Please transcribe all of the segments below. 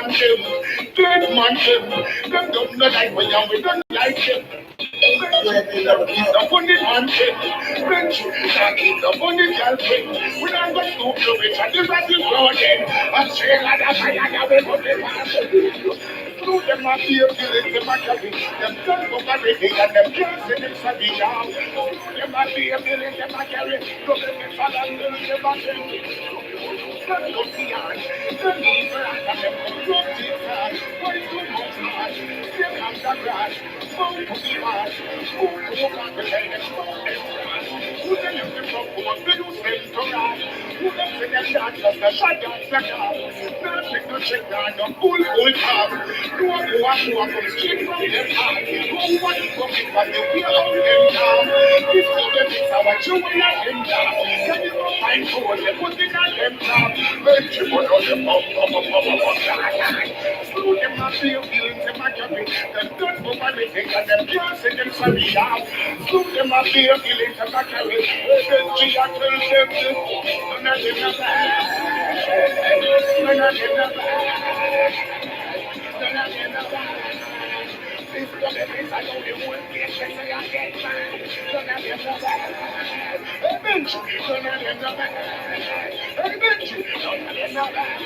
man them, dead man them. Them don't know like we and we don't like them. Keep up on the handshake, French, keep up on the girlfriend. We don't go to do it, and the rest is broken. And say, like a fire, we put the pass. Through them, I feel them, I carry them, don't go everything, and them can't see them, so be down. Through them, I feel them, I carry them, them fall and them, I carry. Don't go beyond, don't leave her, and them come to the why too much hard? Here comes the grass, move to the heart. Who can't pretend them, move them grass? Who them use them from home, they use them to run? Who them say them not just a shot down the car? Not take no check down, no full car. No one who wants to come straight from them heart. Who want to come in from the way of them down? This is the mix of what you will not them down. Can you go find food, they put it on them down. Let you put on them up. Through them I feel feelings in my cabin. Them don't move anything and them can't say them sorry out. Through them I feel feelings in my cabin. Then she I tell them none of them are bad. None of them are bad. None of them are bad. This is the place I know the whole place they say I get mad. None of them are bad. Hey bitch, none of them are bad. Hey bitch, none of them are bad.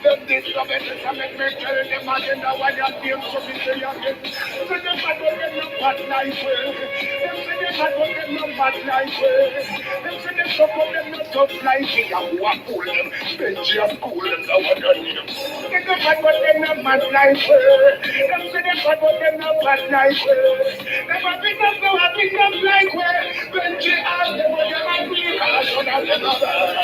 Them discovered this and make me tell them again that why you're being so busy again. So them bad will get no bad life way. Them say them bad will get no bad life way. Them say them tough will get no tough life way. And who are cool them? Benji and cool them, now what are you? Them bad will get no bad life way. Them say them bad will get no bad life way. Them a big up, now a big up life way. Benji and them will get a big up, so now they're not bad.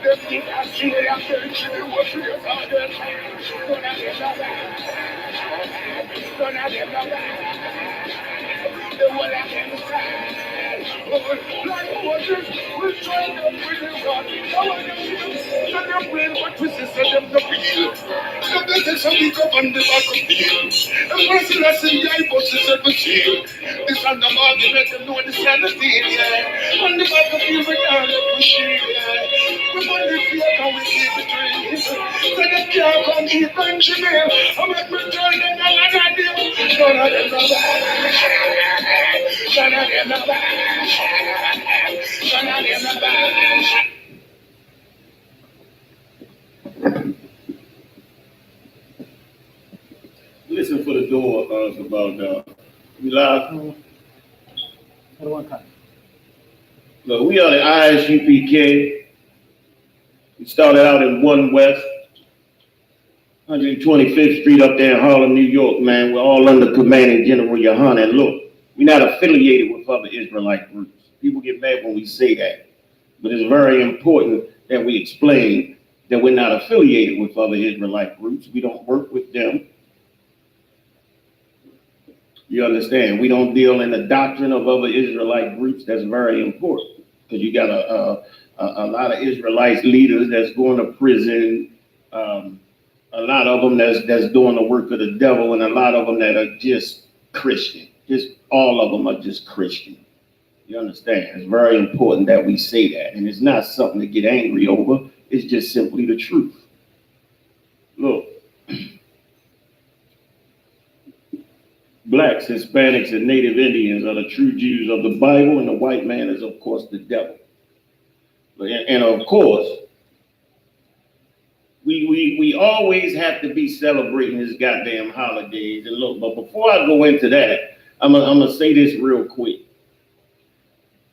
Them think I see them, they see them, what we are all the time. Don't have them no bad. Don't have them no bad. The whole of them stand. Like Moses, we join them with the God. How are you? So them brain, but we say them no feel. So they say some week up on the back of the hill. And person I see, I but she said the shield. This and the argument, them know this kind of thing, yeah. On the back of the hill, we can't let the shield, yeah. We want the fear, and we see the trees. So they can't come here, Benjamin. I make me tell them all I got them. None of them are bad. None of them are bad. None of them are bad. Listen for the door about we live. Look, we are the Isupk. We started out in 1 West, 125th Street up there in Harlem, New York, man. We're all under commanding General Yohana. And look, we're not affiliated with other Israelite groups. People get mad when we say that. But it's very important that we explain that we're not affiliated with other Israelite groups. We don't work with them. You understand? We don't deal in the doctrine of other Israelite groups. That's very important because you got a lot of Israelite leaders that's going to prison. A lot of them that's doing the work of the devil, and a lot of them that are just Christian. Just all of them are just Christian. You understand? It's very important that we say that, and it's not something to get angry over. It's just simply the truth. Look. Blacks, Hispanics, and Native Indians are the true Jews of the Bible, and the white man is, of course, the devil. And of course, we always have to be celebrating these goddamn holidays. And look, but before I go into that, I'm gonna say this real quick.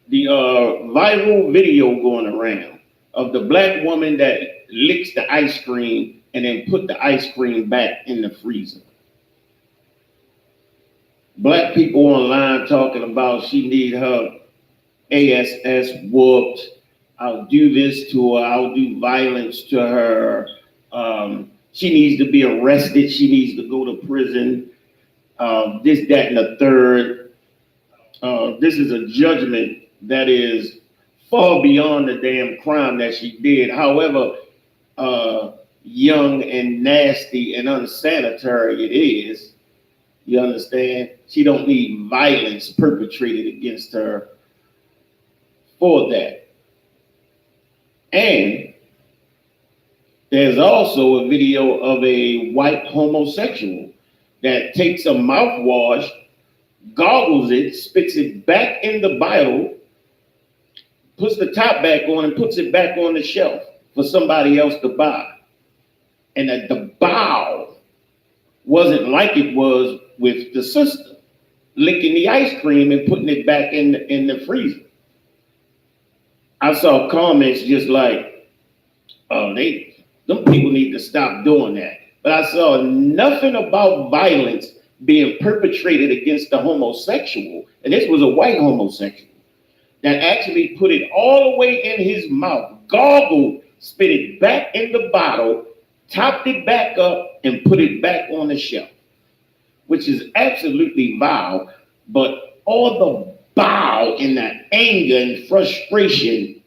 The viral video going around of the black woman that licks the ice cream and then put the ice cream back in the freezer. Black people online talking about she need her ASS whooped. I'll do this to her. I'll do violence to her. She needs to be arrested. She needs to go to prison. This, that, and the third. This is a judgment that is far beyond the damn crime that she did. However, young and nasty and unsanitary it is. You understand? She don't need violence perpetrated against her for that. And there's also a video of a white homosexual that takes a mouthwash, goggles it, spits it back in the bottle, puts the top back on, and puts it back on the shelf for somebody else to buy. And that the bow wasn't like it was with the sister, licking the ice cream and putting it back in the freezer. I saw comments just like, oh, them people need to stop doing that. But I saw nothing about violence being perpetrated against the homosexual, and this was a white homosexual, that actually put it all the way in his mouth, gargled, spit it back in the bottle, topped it back up, and put it back on the shelf, which is absolutely vile. But all the bile and that anger and frustration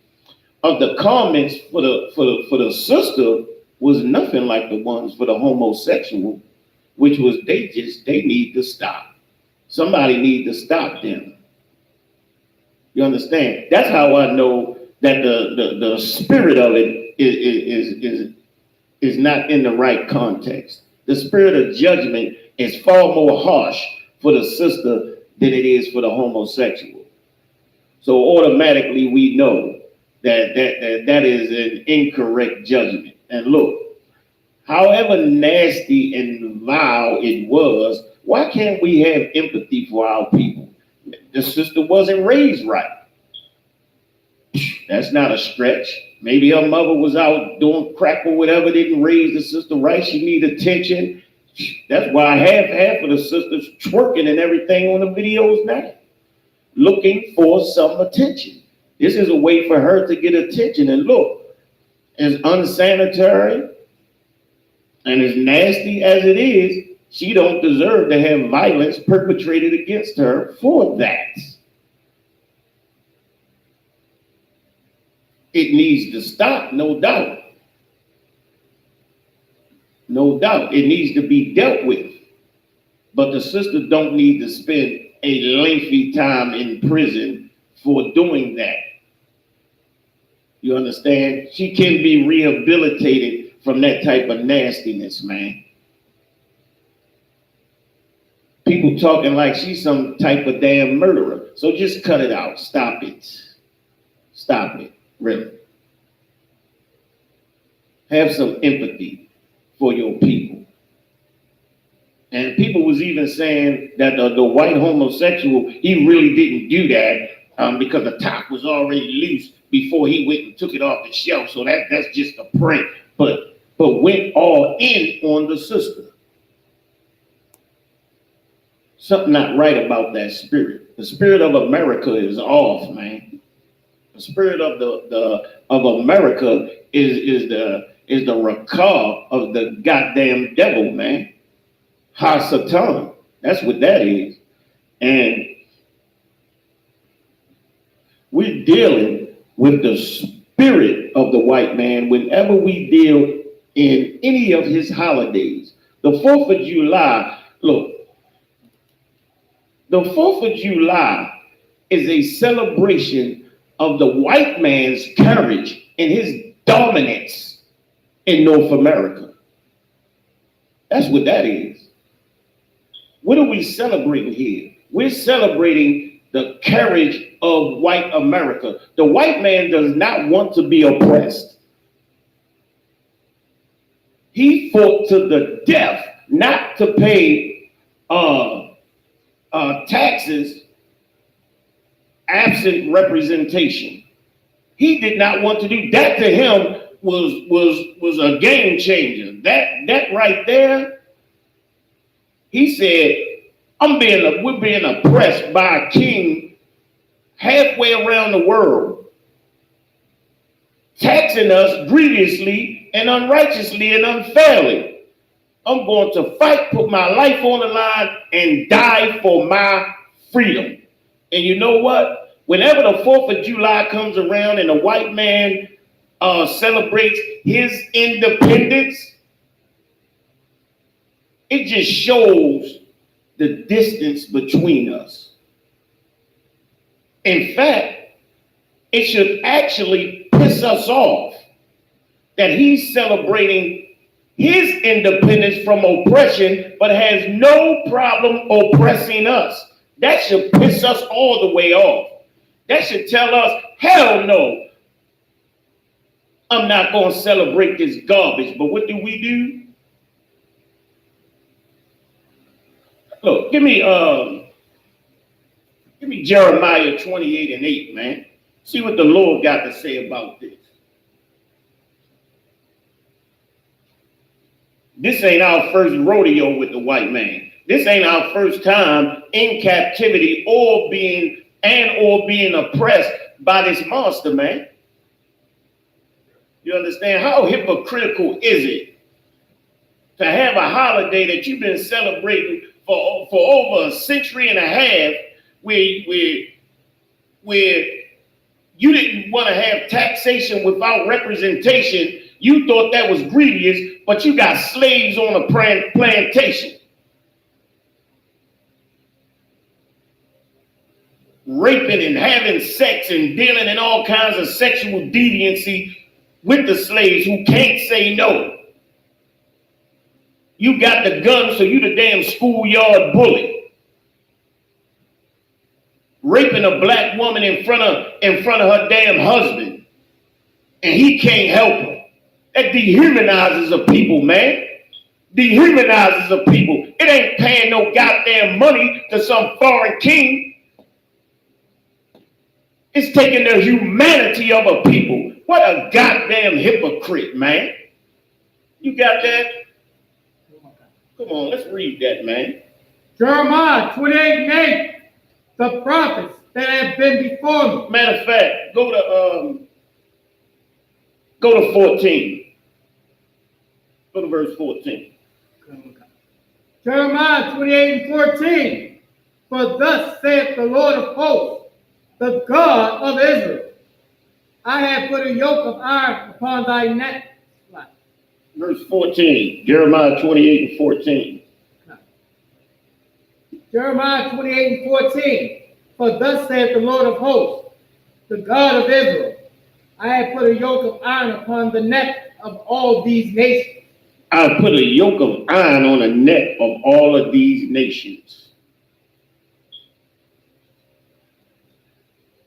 of the comments for the sister was nothing like the ones for the homosexual, which was they need to stop. Somebody need to stop them. You understand? That's how I know that the spirit of it is not in the right context. The spirit of judgment is far more harsh for the sister than it is for the homosexual. So automatically we know that is an incorrect judgment. And look, however nasty and vile it was, why can't we have empathy for our people? The sister wasn't raised right. That's not a stretch. Maybe her mother was out doing crack or whatever, didn't raise the sister right. She needed attention. That's why half of the sisters twerking and everything on the videos now, looking for some attention. This is a way for her to get attention. And look, as unsanitary and as nasty as it is, she don't deserve to have violence perpetrated against her for that. It needs to stop, no doubt. No doubt. It needs to be dealt with. But the sister don't need to spend a lengthy time in prison for doing that. You understand? She can be rehabilitated from that type of nastiness, man. People talking like she's some type of damn murderer. So just cut it out. Stop it. Stop it. Really. Have some empathy for your people. And people was even saying that the white homosexual, he really didn't do that because the top was already loose before he went and took it off the shelf. So that's just a prank. But went all in on the sister. Something not right about that spirit. The spirit of America is off, man. The spirit of America is the rakah of the goddamn devil, man. Ha-Satan. That's what that is. And we're dealing with the spirit of the white man whenever we deal in any of his holidays. The 4th of July, look, the 4th of July is a celebration of the white man's courage and his dominance in North America. That's what that is. What are we celebrating here? We're celebrating the courage of white America. The white man does not want to be oppressed. He fought to the death not to pay taxes absent representation. He did not want to do that. To him was a game changer. That right there. He said, we're being oppressed by a king halfway around the world, taxing us grievously and unrighteously and unfairly. I'm going to fight, put my life on the line, and die for my freedom. And you know what? Whenever the 4th of July comes around and a white man celebrates his independence, it just shows the distance between us. In fact, it should actually piss piss us off that he's celebrating his independence from oppression, but has no problem oppressing us. That should piss us all the way off. That should tell us, hell no, I'm not going to celebrate this garbage. But what do we do? Look, give me Jeremiah 28:8, man. See what the Lord got to say about this. This ain't our first rodeo with the white man. This ain't our first time in captivity or being oppressed by this monster, man. You understand? How hypocritical is it to have a holiday that you've been celebrating for over a century and a half, where you didn't want to have taxation without representation? You thought that was grievous, but you got slaves on a plantation. Raping and having sex and dealing in all kinds of sexual deviancy with the slaves who can't say no. You got the gun, so you the damn schoolyard bully. Raping a black woman in front of her damn husband, and he can't help her. That dehumanizes a people, man. Dehumanizes a people. It ain't paying no goddamn money to some foreign king. It's taking the humanity of a people. What a goddamn hypocrite, man. You got that? Come on, let's read that, man. Jeremiah 28:8. The prophets that have been before me. Matter of fact, go to 14. Go to verse 14. Jeremiah 28:14. For thus saith the Lord of hosts, the God of Israel, I have put a yoke of iron upon thy neck. Verse 14. Jeremiah 28:14. Jeremiah 28:14. For thus saith the Lord of hosts, the God of Israel, I have put a yoke of iron upon the neck of all these nations. I put a yoke of iron on the neck of all of these nations.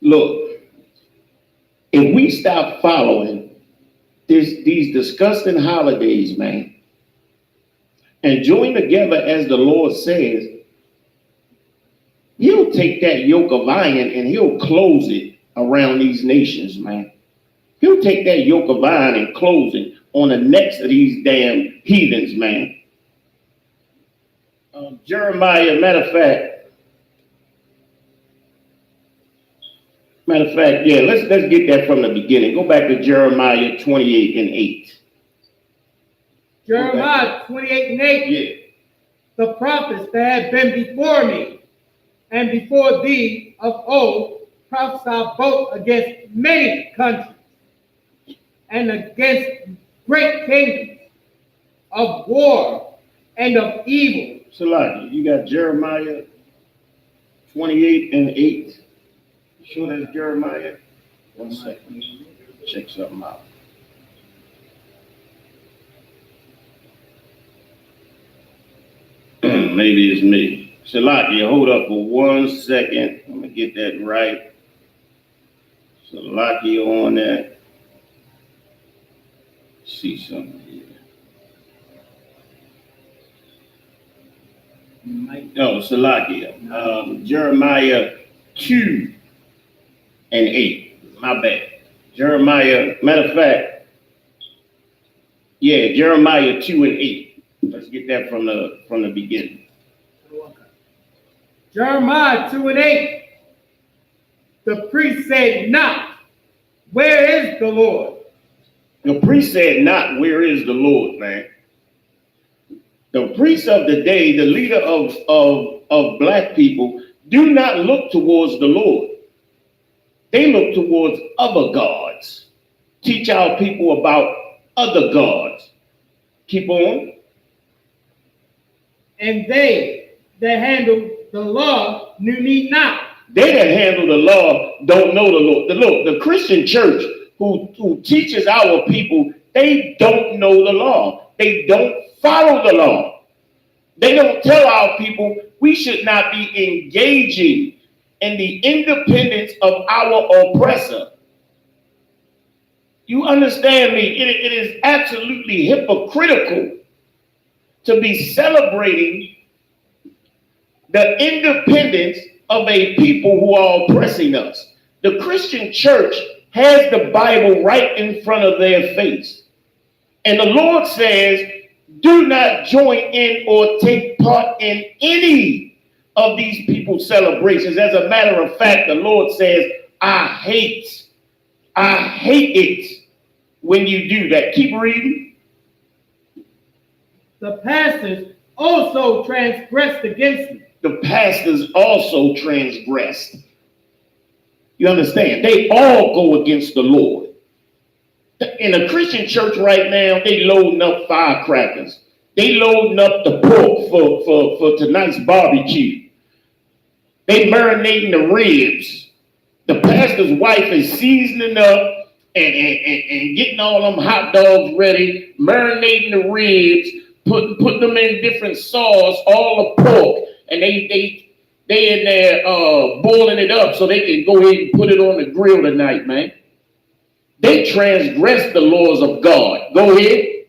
Look, if we stop following these disgusting holidays, man, and join together as the Lord says, he'll take that yoke of iron and he'll close it around these nations, man. He'll take that yoke of iron and close it on the necks of these damn heathens, man. Jeremiah, matter of fact, yeah, let's get that from the beginning. Go back to Jeremiah 28:8. Jeremiah 28:8. Yeah. The prophets that have been before me and before thee of old prophesy both against many countries and against great kingdoms, of war and of evil. Salaki, you got Jeremiah 28:8. You sure that's Jeremiah? 1 second. Check something out. Maybe it's me. Salaki, hold up for 1 second. I'm going to get that right. Salaki on that. See something here. No, Salakia. Jeremiah 2:8. My bad. Jeremiah, matter of fact, yeah, Jeremiah 2:8. Let's get that from the beginning. Jeremiah 2:8. The priest said not, where is the Lord? The priest said not, where is the Lord, man? The priest of the day, the leader of black people, do not look towards the Lord. They look towards other gods. Teach our people about other gods. Keep on. And they that handle the law knew me not. They that handle the law don't know the Lord. The Christian church, who teaches our people, they don't know the law. They don't follow the law. They don't tell our people we should not be engaging in the independence of our oppressor. You understand me? It is absolutely hypocritical to be celebrating the independence of a people who are oppressing us. The Christian church has the Bible right in front of their face. And the Lord says, do not join in or take part in any of these people's celebrations. As a matter of fact, the Lord says, I hate it when you do that. Keep reading. The pastors also transgressed against me. The pastors also transgressed. You understand? They all go against the Lord. In a Christian church right now, they loading up firecrackers. They loading up the pork for tonight's barbecue. They marinating the ribs. The pastor's wife is seasoning up and getting all them hot dogs ready, marinating the ribs, putting them in different sauce, all the pork, and they in there boiling it up so they can go ahead and put it on the grill tonight, man. They transgress the laws of God. Go ahead.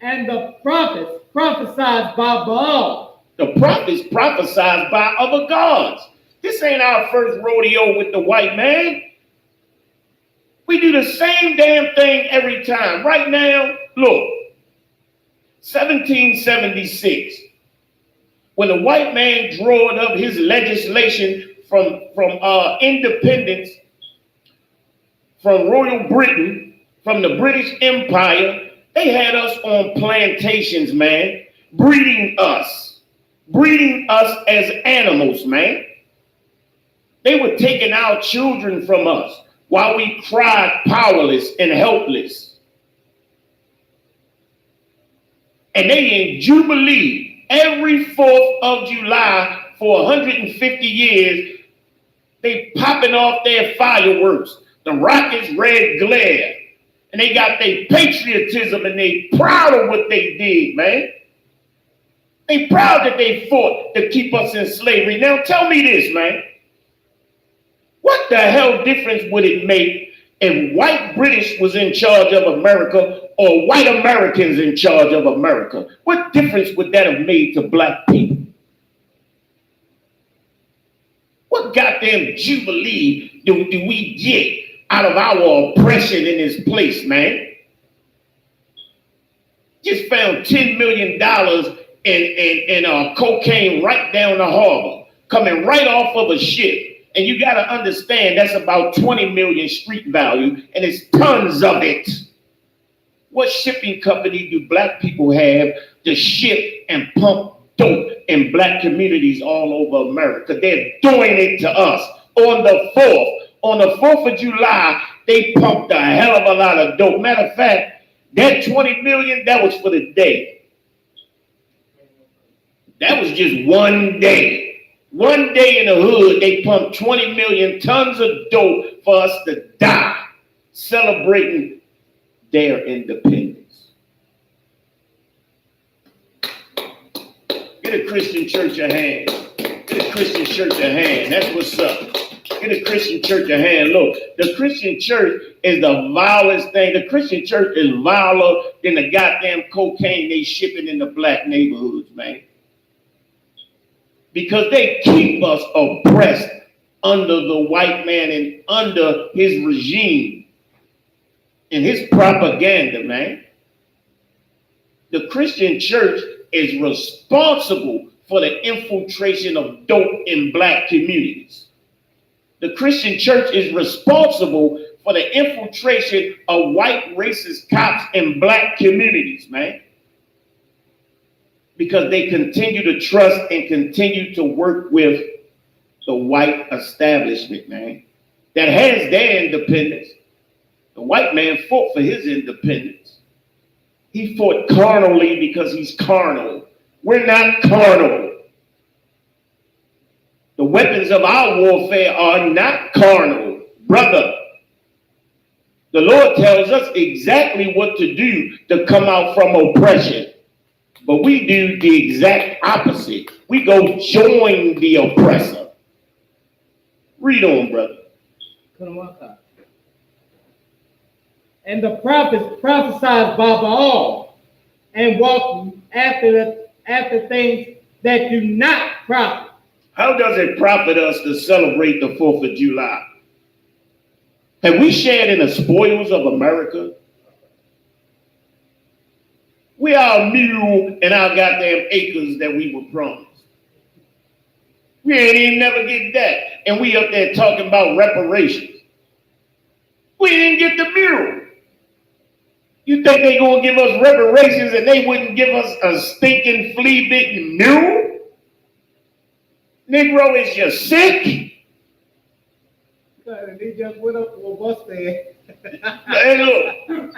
And the prophets prophesied by Baal. The prophets prophesied by other gods. This ain't our first rodeo with the white man. We do the same damn thing every time. Right now, look, 1776, when the white man drawed up his legislation from independence from Royal Britain, from the British Empire, they had us on plantations, man, breeding us as animals, man. They were taking our children from us while we cried powerless and helpless. And they in Jubilee, every 4th of July for 150 years, they popping off their fireworks, the rockets' red glare. And they got their patriotism and they proud of what they did, man. They proud that they fought to keep us in slavery. Now tell me this, man. What the hell difference would it make if white British was in charge of America or white Americans in charge of America? What difference would that have made to black people? What goddamn jubilee do we get out of our oppression in this place, man? Just found $10 million in cocaine right down the harbor, coming right off of a ship. And you got to understand that's about 20 million street value, and it's tons of it. What shipping company do black people have to ship and pump dope in black communities all over America? They're doing it to us. On the 4th of July, they pumped a hell of a lot of dope. Matter of fact, that 20 million, that was for the day. That was just one day. One day in the hood, they pumped 20 million tons of dope for us to die, celebrating their independence. Get a Christian church a hand. Get a Christian church a hand. That's what's up. Get a Christian church a hand. Look, the Christian church is the vilest thing. The Christian church is viler than the goddamn cocaine they shipping in the black neighborhoods, man. Because they keep us oppressed under the white man and under his regime and his propaganda, man. The Christian church is responsible for the infiltration of dope in black communities. The Christian church is responsible for the infiltration of white racist cops in black communities, man. Because they continue to trust and continue to work with the white establishment, man, that has their independence. The white man fought for his independence. He fought carnally because he's carnal. We're not carnal. The weapons of our warfare are not carnal, brother. The Lord tells us exactly what to do to come out from oppression. But we do the exact opposite. We go join the oppressor. Read on, brother. And the prophets prophesied by Baal and walked after things that do not profit. How does it profit us to celebrate the 4th of July? Have we shared in the spoils of America? We are mule in our goddamn acres that we were promised. We ain't even never get that. And we up there talking about reparations. We didn't get the mule. You think they gonna give us reparations and they wouldn't give us a stinking flea-bitten mule? Negro, is you sick? They just went up to a bus stand. Hey, look.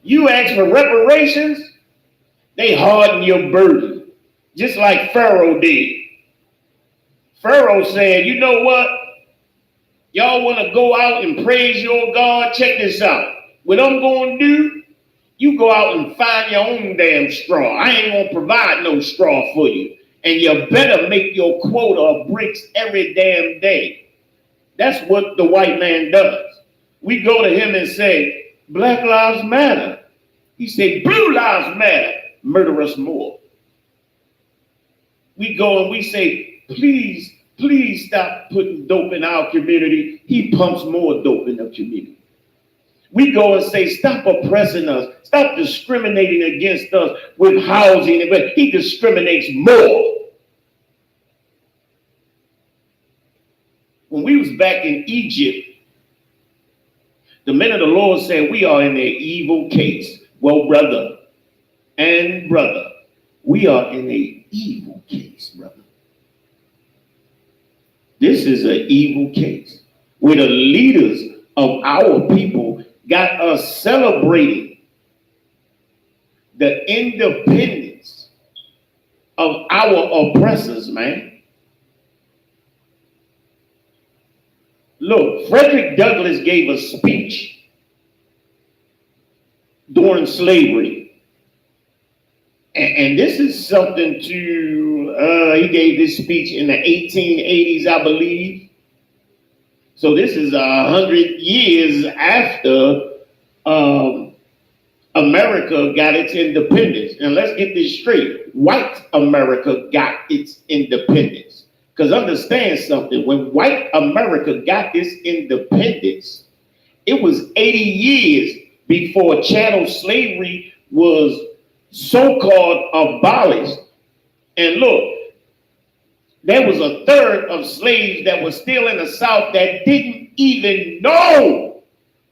You ask for reparations, they harden your burden, just like Pharaoh did. Pharaoh said, you know what? Y'all want to go out and praise your God? Check this out. What I'm going to do, you go out and find your own damn straw. I ain't going to provide no straw for you. And you better make your quota of bricks every damn day. That's what the white man does. We go to him and say, Black Lives Matter. He said, Blue Lives Matter. Murder us more. We go and we say, please stop putting dope in our community. He pumps more dope in the community. We go and say, stop oppressing us. Stop discriminating against us with housing. But he discriminates more. When we was back in Egypt, the men of the Lord said, we are in an evil case. Well, brother, we are in an evil case, brother. This is an evil case where the leaders of our people got us celebrating the independence of our oppressors, man. Look, Frederick Douglass gave a speech during slavery. And this is something he gave this speech in the 1880s, I believe. So this is 100 years after America got its independence. And let's get this straight. White America got its independence. Because understand something, when white America got this independence, it was 80 years before chattel slavery was so-called abolished. And look, there was a third of slaves that were still in the South that didn't even know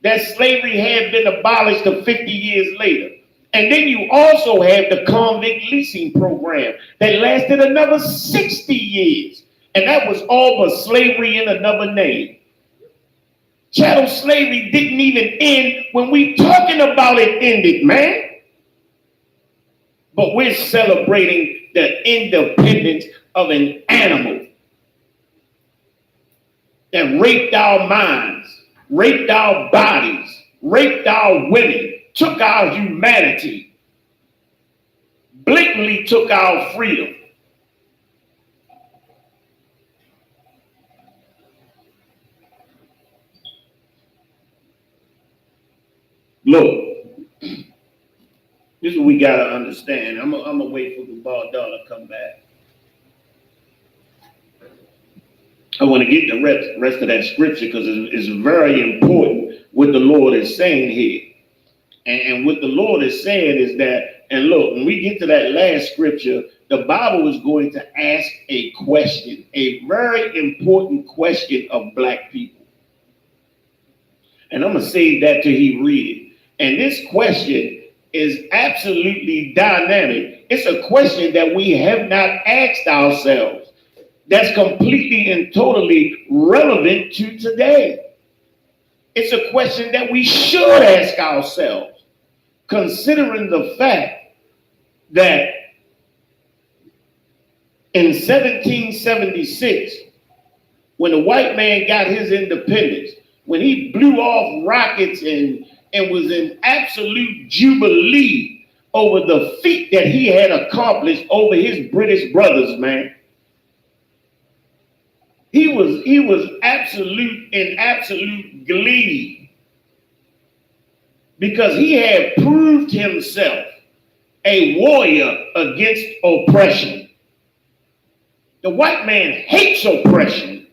that slavery had been abolished 50 years later. And then you also have the convict leasing program that lasted another 60 years. And that was all but slavery in another name. Chattel slavery didn't even end when we talking about it ended, man. But we're celebrating the independence of an animal that raped our minds, raped our bodies, raped our women, took our humanity, blatantly took our freedom. Look, this is what we got to understand. I'm going to wait for the ball dollar to come back. I want to get the rest of that scripture because it's very important what the Lord is saying here. And what the Lord is saying is that, and look, when we get to that last scripture, the Bible is going to ask a question, a very important question of black people. And I'm going to save that till he read it. And this question is absolutely dynamic. It's a question that we have not asked ourselves. That's completely and totally relevant to today. It's a question that we should ask ourselves, considering the fact that in 1776, when the white man got his independence, when he blew off rockets and was in absolute jubilee over the feat that he had accomplished over his British brothers, man. He was absolute glee because he had proved himself a warrior against oppression. The white man hates oppression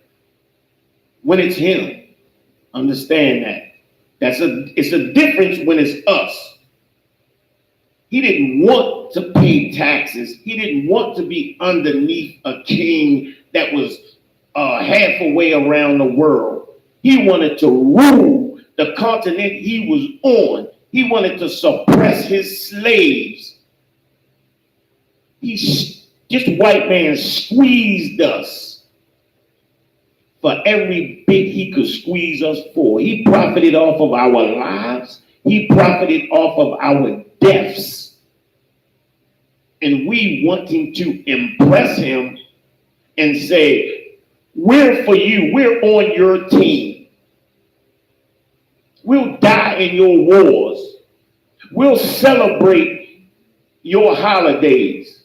when it's him. Understand that. It's a difference when it's us. He didn't want to pay taxes. He didn't want to be underneath a king that was half a way around the world. He wanted to rule the continent he was on. He wanted to suppress his slaves. This white man squeezed us for every bit he could squeeze us for. He profited off of our lives. He profited off of our deaths. And we wanting to impress him and say, we're for you. We're on your team. We'll die in your wars. We'll celebrate your holidays.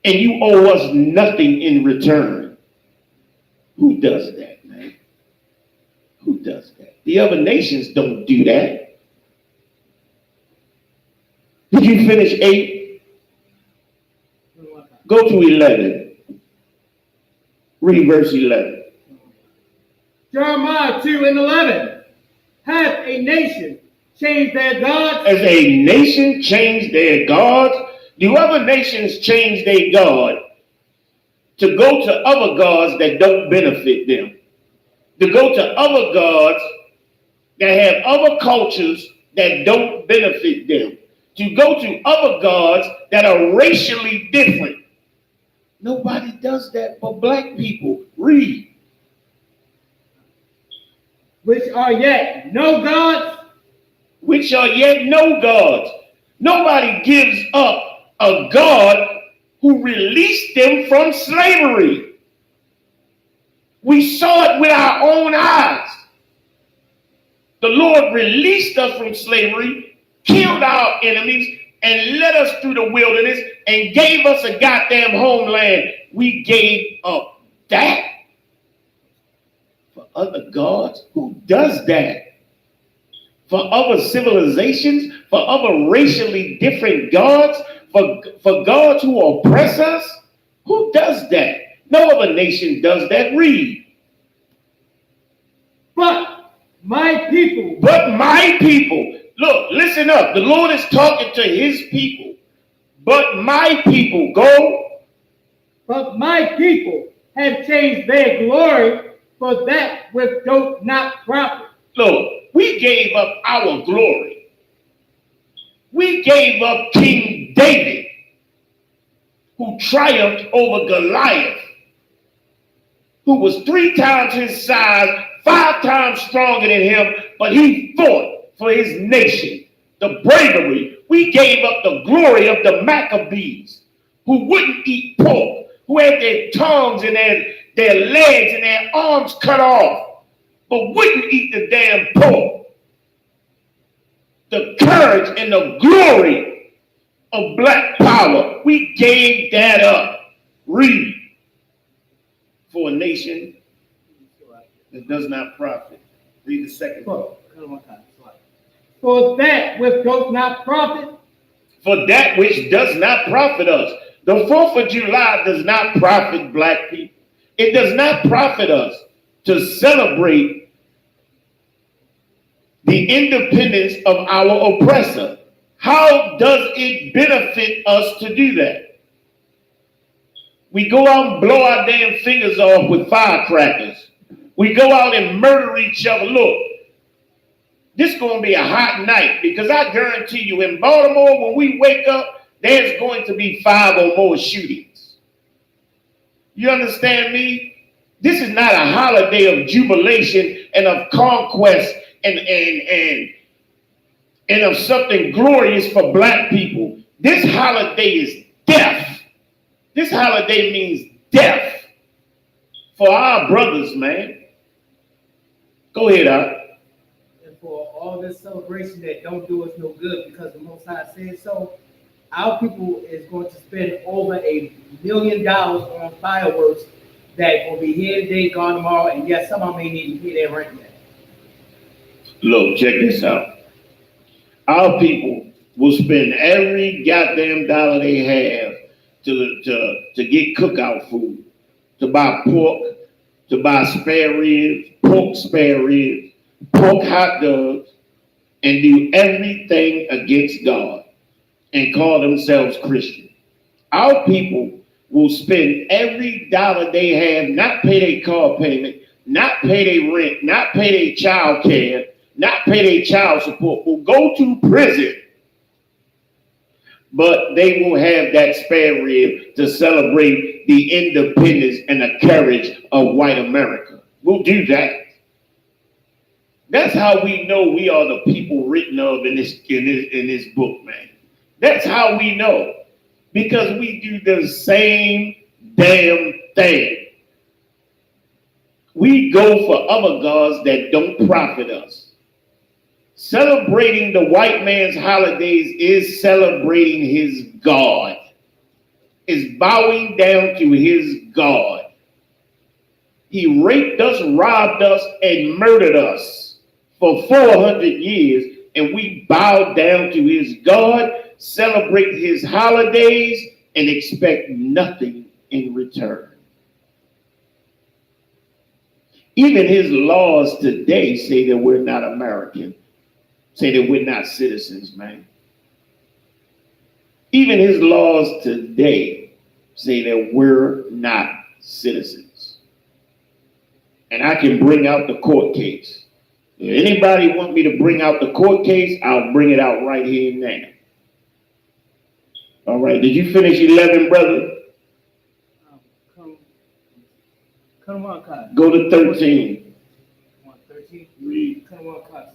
And you owe us nothing in return. Who does that, man? Who does that? The other nations don't do that. Did you finish 8? Go to 11. Read verse 11. Jeremiah 2:11. Hath a nation changed their gods? As a nation changed their gods, do other nations change their God to go to other gods that don't benefit them? To go to other gods that have other cultures that don't benefit them? To go to other gods that are racially different? Nobody does that for black people. Read. Which are yet no gods? Which are yet no gods. Nobody gives up a God who released them from slavery. We saw it with our own eyes. The Lord released us from slavery, killed our enemies, and led us through the wilderness and gave us a goddamn homeland. We gave up that for other gods? Who does that? For other civilizations? For other racially different gods? For gods who oppress us? Who does that? No other nation does that. Read. But my people. But my people. Look, listen up. The Lord is talking to his people. But my people, go. But my people have changed their glory for that which doth not profit. Look, we gave up our glory. We gave up King David, who triumphed over Goliath, who was 3 times his size, 5 times stronger than him, but he fought for his nation. The bravery. We gave up the glory of the Maccabees, who wouldn't eat pork, who had their tongues and their legs and their arms cut off, but wouldn't eat the damn pork. The courage and the glory of black power, we gave that up. Read. For a nation that does not profit. Read the second part. For that which doth not profit. For that which does not profit us. The 4th of July does not profit black people. It does not profit us to celebrate the independence of our oppressor. How does it benefit us to do that? We go out and blow our damn fingers off with firecrackers. We go out and murder each other. Look, this is going to be a hot night because I guarantee you in Baltimore, when we wake up, there's going to be 5 or more shootings. You understand me? This is not a holiday of jubilation and of conquest and of something glorious for black people. This holiday is death. This holiday means death for our brothers, man. Go Go ahead, Doc. And for all this celebration that don't do us no good because the Most High said so, our people is going to spend over $1 million on fireworks that will be here today, gone tomorrow, and yes, some of them ain't even pay their rent yet. Look, check this out. Our people will spend every goddamn dollar they have to get cookout food, to buy pork, to buy spare ribs, pork spare ribs, pork hot dogs, and do everything against God and call themselves Christian. Our people will spend every dollar they have, not pay their car payment, not pay their rent, not pay their child care, not pay their child support, will go to prison. But they will have that spare rib to celebrate the independence and the courage of white America. We'll do that. That's how we know we are the people written of in this book, man. That's how we know. Because we do the same damn thing. We go for other gods that don't profit us. Celebrating the white man's holidays is celebrating his God, is bowing down to his God. He raped us, robbed us, and murdered us for 400 years, and we bow down to his God, celebrate his holidays, and expect nothing in return. Even his laws today say that we're not American. Say that we're not citizens, man. Even his laws today say that we're not citizens. And I can bring out the court case. If anybody want me to bring out the court case, I'll bring it out right here and now. All right, did you finish 11, brother? Come on, Kai. Go to 13. 13? Read. Come on, Kai.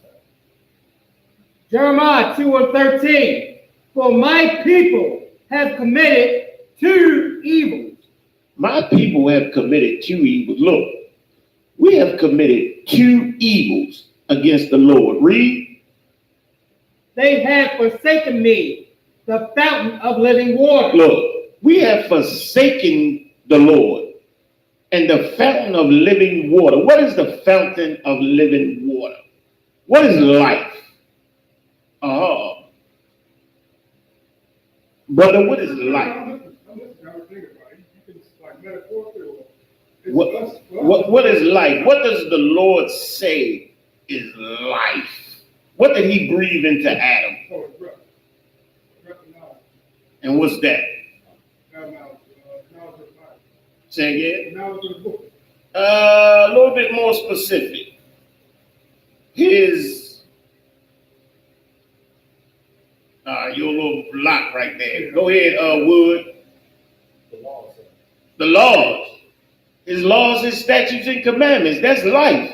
Jeremiah 2:13. For my people have committed 2 evils. My people have committed 2 evils. Look, we have committed 2 evils against the Lord. Read. They have forsaken me, the fountain of living water. Look, we have forsaken the Lord and the fountain of living water. What is the fountain of living water? What is life? Brother, what is life? What is life? What does the Lord say is life? What did he breathe into Adam? And what's that? Say again? A little bit more specific. You're a little lock right there. Go ahead, Wood. The laws. His laws, his statutes, and commandments. That's life.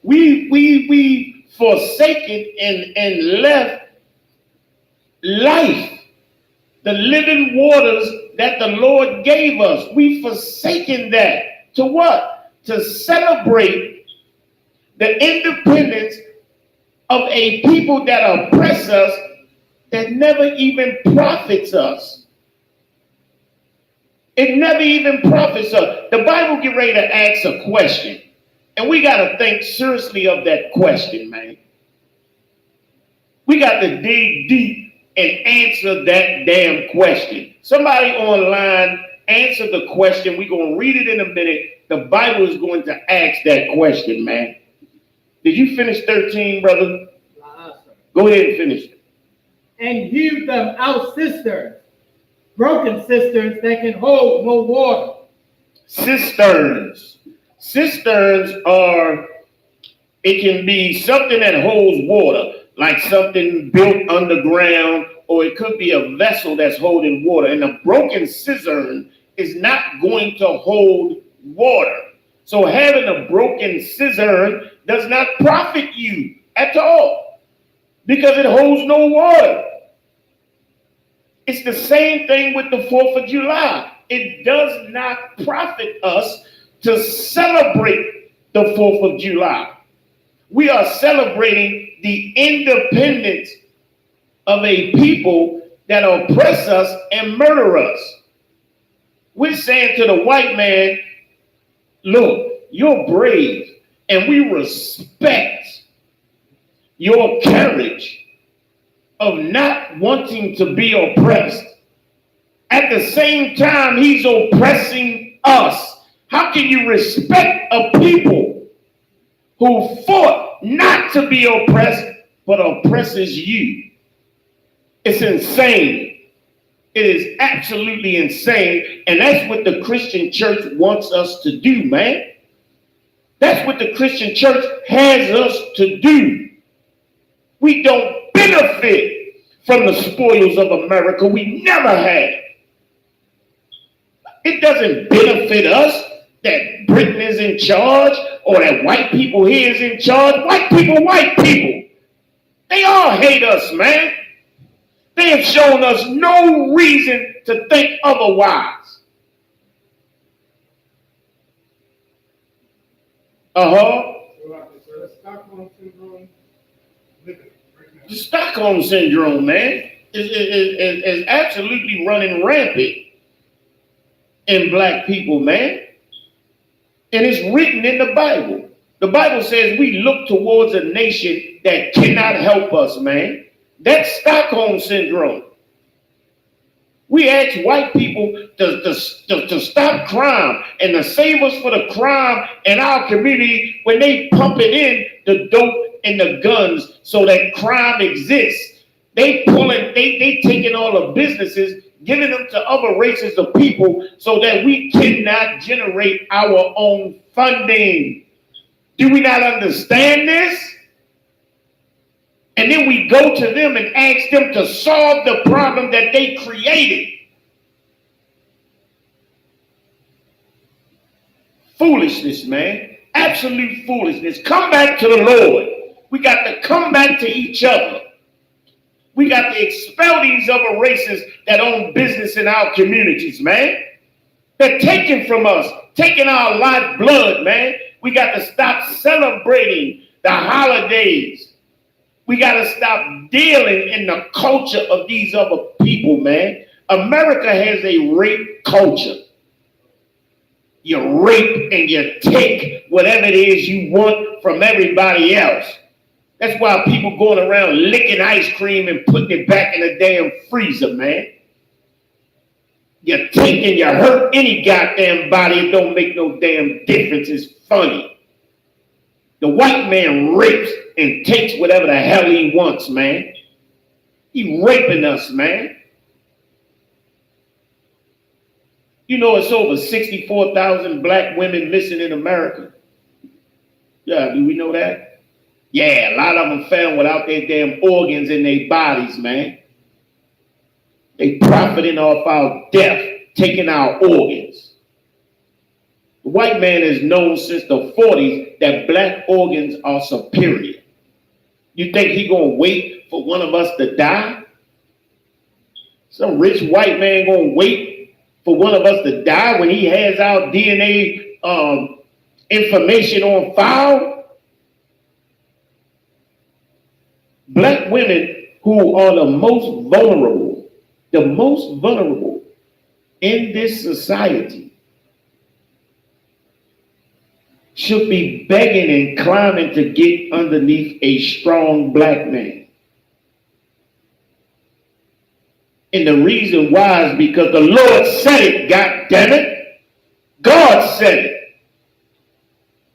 We forsaken and left life. The living waters that the Lord gave us. We forsaken that. To what? To celebrate the independence of a people that oppress us, that never even profits us. It never even profits us. The Bible get ready to ask a question, and we got to think seriously of that question, man. We got to dig deep and answer that damn question. Somebody online answer the question. We're going to read it in a minute. The Bible is going to ask that question, man. Did you finish 13, brother? Go ahead and finish it. And hew them out cisterns, broken cisterns that can hold no water. Cisterns. Cisterns are, it can be something that holds water, like something built underground, or it could be a vessel that's holding water. And a broken cistern is not going to hold water. So having a broken cistern does not profit you at all, because it holds no water. It's the same thing with the 4th of July. It does not profit us to celebrate the 4th of July. We are celebrating the independence of a people that oppress us and murder us. We're saying to the white man, look, you're brave, and we respect your courage of not wanting to be oppressed. At the same time, he's oppressing us. How can you respect a people who fought not to be oppressed, but oppresses you? It's insane. It is absolutely insane. And that's what the Christian church wants us to do, man. That's what the Christian church has us to do. We don't benefit from the spoils of America. We never have. It doesn't benefit us that Britain is in charge or that white people here is in charge. White people. They all hate us, man. They have shown us no reason to think otherwise. The Stockholm syndrome, man, is absolutely running rampant in black people, man. And it's written in the Bible. The Bible says we look towards a nation that cannot help us, man. That's Stockholm syndrome. We ask white people to stop crime and to save us for the crime in our community when they pumping in the dope and the guns so that crime exists. They taking all the businesses, giving them to other races of people so that we cannot generate our own funding. Do we not understand this? And then we go to them and ask them to solve the problem that they created. Foolishness, man. Absolute foolishness. Come back to the Lord. We got to come back to each other. We got to expel these other races that own business in our communities, man. They're taking from us, taking our lifeblood, man. We got to stop celebrating the holidays. We got to stop dealing in the culture of these other people, man. America has a rape culture. You rape and you take whatever it is you want from everybody else. That's why people going around licking ice cream and putting it back in the damn freezer, man. You take and you hurt any goddamn body. It don't make no damn difference. It's funny. The white man rapes and takes whatever the hell he wants, man. He raping us, man. You know it's over 64,000 black women missing in America. Yeah, do we know that? Yeah, a lot of them found without their damn organs in their bodies, man. They profiting off our death, taking our organs. The white man has known since the 40s that black organs are superior. You think he gonna wait for one of us to die? Some rich white man gonna wait for one of us to die when he has our DNA information on file? Black women who are the most vulnerable in this society should be begging and climbing to get underneath a strong black man. And the reason why is because the Lord said it, God damn it. God said it.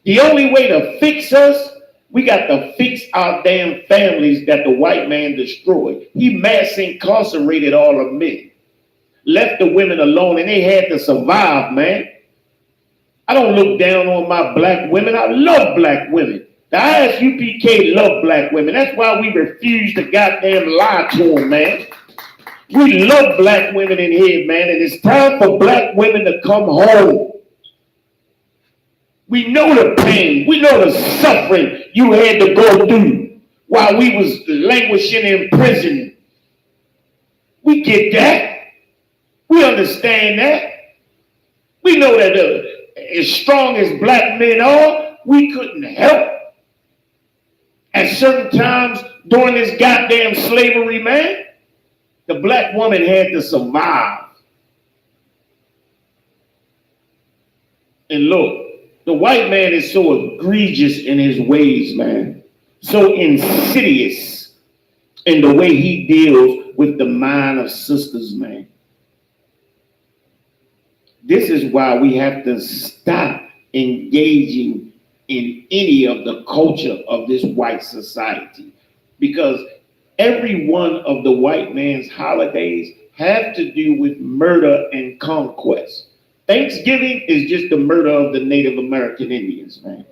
The only way to fix us, we got to fix our damn families that the white man destroyed. He mass incarcerated all the men, left the women alone, and they had to survive, man. I don't look down on my black women. I love black women. The Isupk love black women. That's why we refuse to goddamn lie to them, man. We love black women in here, man, and it's time for black women to come home. We know the pain. We know the suffering you had to go through while we was languishing in prison. We get that. We understand that. We know that as strong as black men are, we couldn't help certain times during this goddamn slavery, man, the black woman had to survive. And look, the white man is so egregious in his ways, man. So insidious in the way he deals with the mind of sisters, man. This is why we have to stop engaging in any of the culture of this white society. Because every one of the white man's holidays have to do with murder and conquest. Thanksgiving is just the murder of the Native American Indians, man.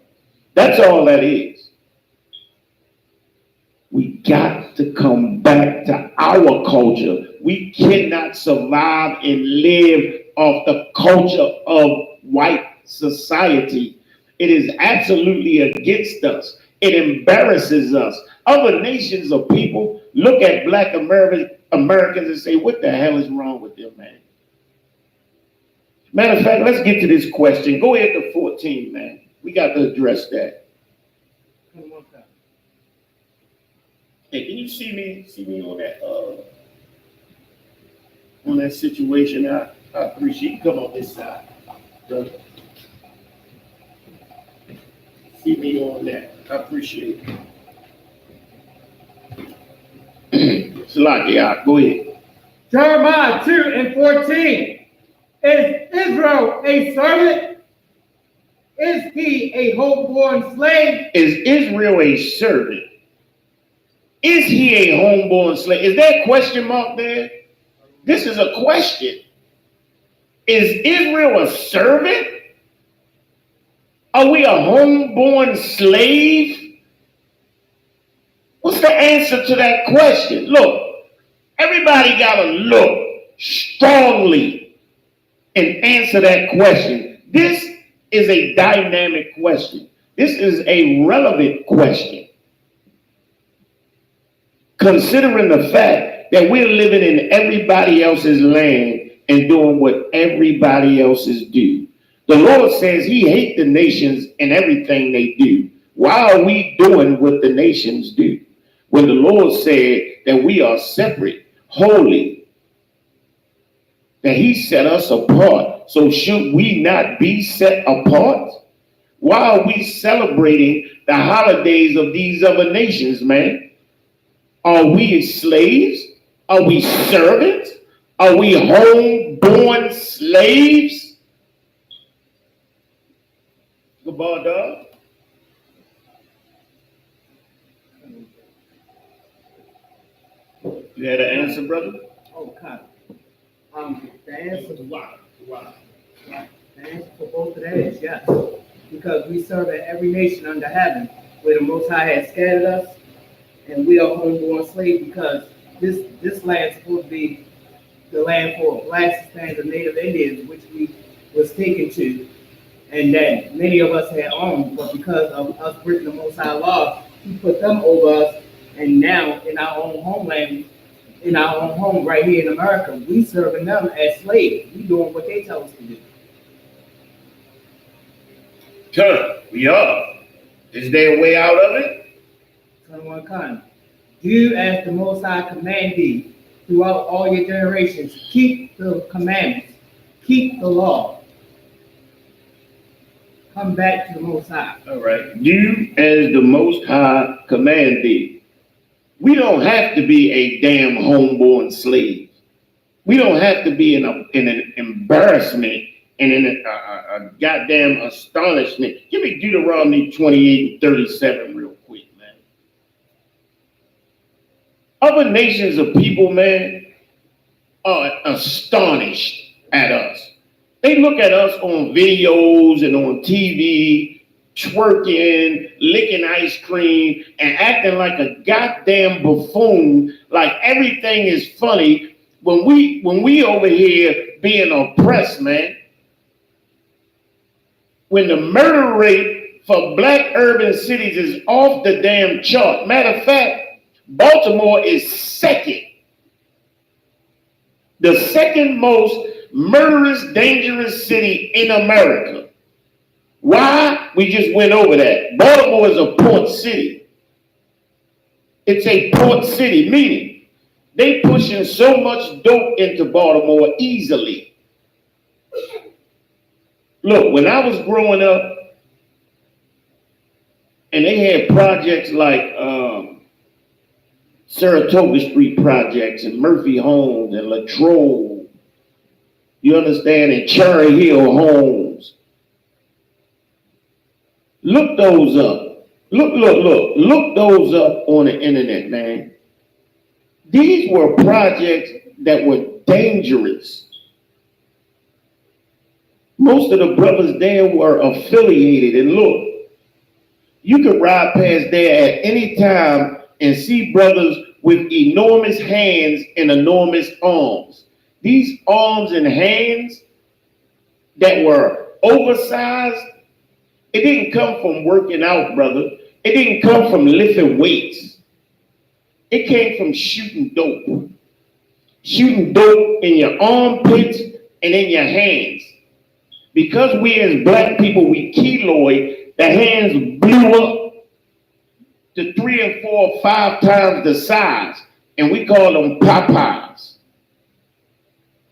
That's all that is. We got to come back to our culture. We cannot survive and live off the culture of white society. It is absolutely against us. It embarrasses us. Other nations of people look at black Americans and say, what the hell is wrong with them, man? Matter of fact, let's get to this question. Go ahead to 14, man. We got to address that. Hey, can you see me on that situation? I appreciate you. Come on this side, brother. See me on that. I appreciate it. Salakia, go ahead. Jeremiah 2:14. Is Israel a servant? Is he a homeborn slave? Is Israel a servant? Is he a homeborn slave? Is there a question mark there? This is a question. Is Israel a servant? Are we a homeborn slave? What's the answer to that question? Look, everybody got to look strongly and answer that question. This is a dynamic question. This is a relevant question. Considering the fact that we're living in everybody else's land and doing what everybody else is do. The Lord says he hates the nations and everything they do. Why are we doing what the nations do? When the Lord said that we are separate, holy, that he set us apart. So should we not be set apart? Why are we celebrating the holidays of these other nations, man? Are we slaves? Are we servants? Are we home-born slaves? Goodbye, dog. You had an answer, brother? Oh, God. The answer for both of that is yes. Because we serve in every nation under heaven where the Most High has scattered us, and we are homeborn slaves because this land is supposed to be the land for blacks, Hispanics, and Native Indians, which we was taken to, and that many of us had owned, but because of us breaking the Most High law, he put them over us, and now in our own homeland, in our own home right here in America, we serving them as slaves. We doing what they tell us to do. Sure, we are. Is there a way out of it? 21 kind. Do as the Most High command thee throughout all your generations. Keep the commandments. Keep the law. Come back to the Most High. All right. Do as the Most High command thee. We don't have to be a damn homeborn slave. We don't have to be in an embarrassment and in a goddamn astonishment. Give me Deuteronomy 28 and 37 real quick, man. Other nations of people, man, are astonished at us. They look at us on videos and on TV, twerking, licking ice cream, and acting like a goddamn buffoon, like everything is funny when we over here being oppressed, man. When the murder rate for black urban cities is off the damn chart. Matter of fact, Baltimore is second. The second most murderous, dangerous city in America. Why? We just went over that. Baltimore is a port city. It's a port city, meaning they pushing so much dope into Baltimore easily. Look, when I was growing up, and they had projects like Saratoga Street projects and Murphy Homes and Latrobe, you understand, and Cherry Hill Homes. Look those up. Look those up on the internet, man. These were projects that were dangerous. Most of the brothers there were affiliated. And look, you could ride past there at any time and see brothers with enormous hands and enormous arms. These arms and hands that were oversized, it didn't come from working out, brother. It didn't come from lifting weights. It came from shooting dope. Shooting dope in your armpits and in your hands. Because we as black people, we keloid, the hands blew up to 3 and 4 or 5 times the size. And we call them Popeyes.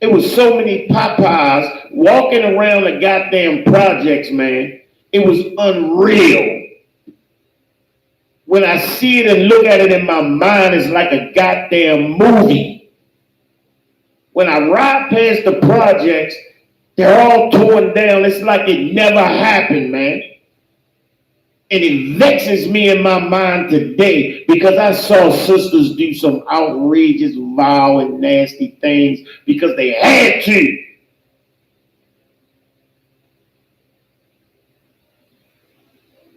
It was so many Popeyes walking around the goddamn projects, man. It was unreal. When I see it and look at it in my mind, it's like a goddamn movie. When I ride past the projects, they're all torn down. It's like it never happened, man. And it vexes me in my mind today because I saw sisters do some outrageous, vile, and nasty things because they had to.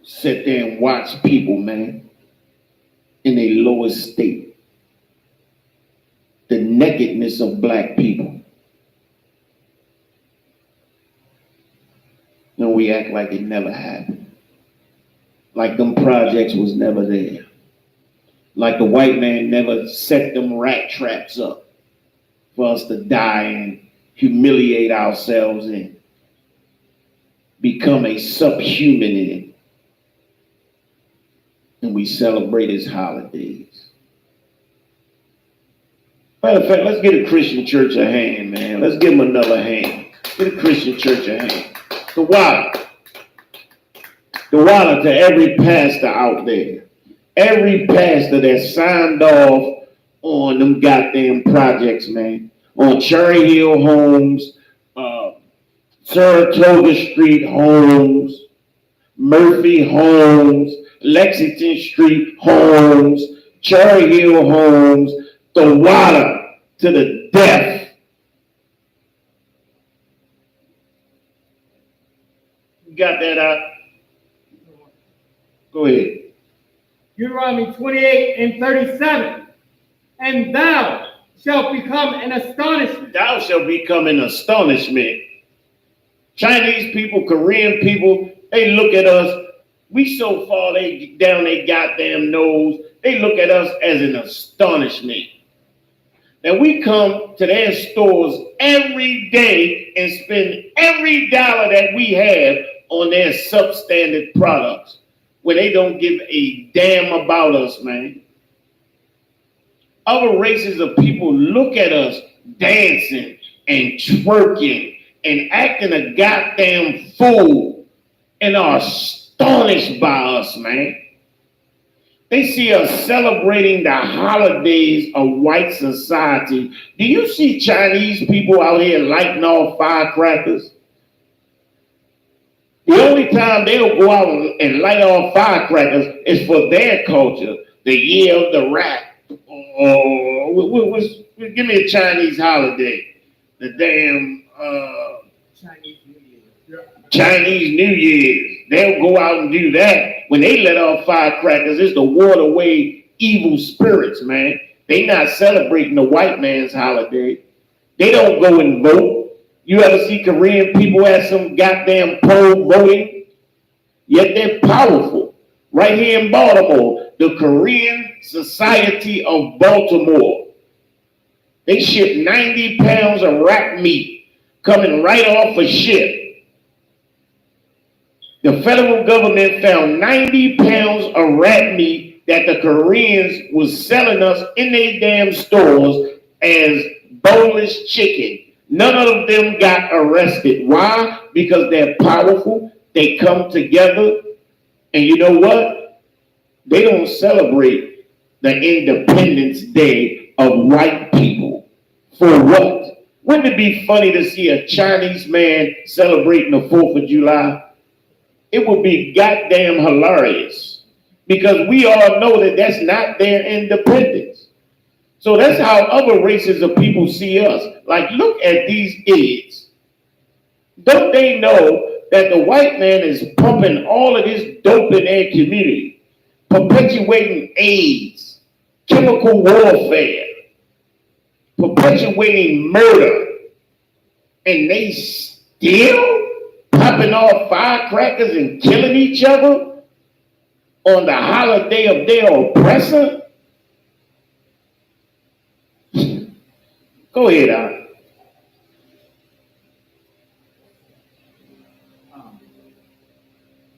Sit there and watch people, man, in a lowest state. The nakedness of black people. And we act like it never happened. Like them projects was never there. Like the white man never set them rat traps up for us to die and humiliate ourselves and become a subhuman in it. And we celebrate his holidays. Matter of fact, let's get a Christian church a hand, man. Let's give them another hand. Get a Christian church a hand. The water to every pastor out there. Every pastor that signed off on them goddamn projects, man. On Cherry Hill Homes, Saratoga Street Homes, Murphy Homes, Lexington Street Homes, Cherry Hill Homes, the water to the death. You got that out? Go ahead. Deuteronomy 28 and 37. And thou shalt become an astonishment. Thou shalt become an astonishment. Chinese people, Korean people, they look at us. We so far down their goddamn nose, they look at us as an astonishment. Now we come to their stores every day and spend every dollar that we have on their substandard products, where they don't give a damn about us, man. Other races of people look at us dancing and twerking and acting a goddamn fool and are astonished by us, man. They see us celebrating the holidays of white society. Do you see Chinese people out here lighting off firecrackers? The only time they'll go out and light off firecrackers is for their culture, the year of the rat. Give me a Chinese holiday. The damn Chinese New Year. Chinese New Year's. They'll go out and do that. When they let off firecrackers, it's to ward away evil spirits, man. They not celebrating the white man's holiday. They don't go and vote. You ever see Korean people at some goddamn poll voting? Yet they're powerful. Right here in Baltimore, the Korean Society of Baltimore. They ship 90 pounds of rat meat coming right off a ship. The federal government found 90 pounds of rat meat that the Koreans was selling us in their damn stores as boneless chicken. None of them got arrested. Why? Because they're powerful. They come together. And you know what? They don't celebrate the Independence Day of white people. For what? Wouldn't it be funny to see a Chinese man celebrating the 4th of July? It would be goddamn hilarious. Because we all know that that's not their independence. So that's how other races of people see us. Like, look at these idiots. Don't they know that the white man is pumping all of this dope in their community, perpetuating AIDS, chemical warfare, perpetuating murder, and they still popping off firecrackers and killing each other on the holiday of their oppressor? Go ahead, Al.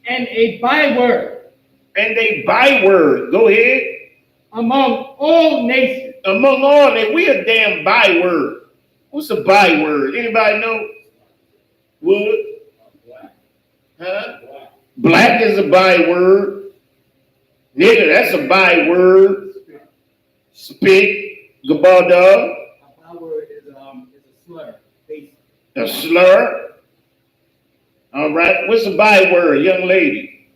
And a byword. And a byword. Go ahead. Among all nations. Among all nations. We a damn byword. What's a byword? Anybody know? Wood? Huh? Black is a byword. Nigga, that's a byword. Spit. Gabada. A byword is a slur. Basically. A slur. All right. What's a byword, young lady?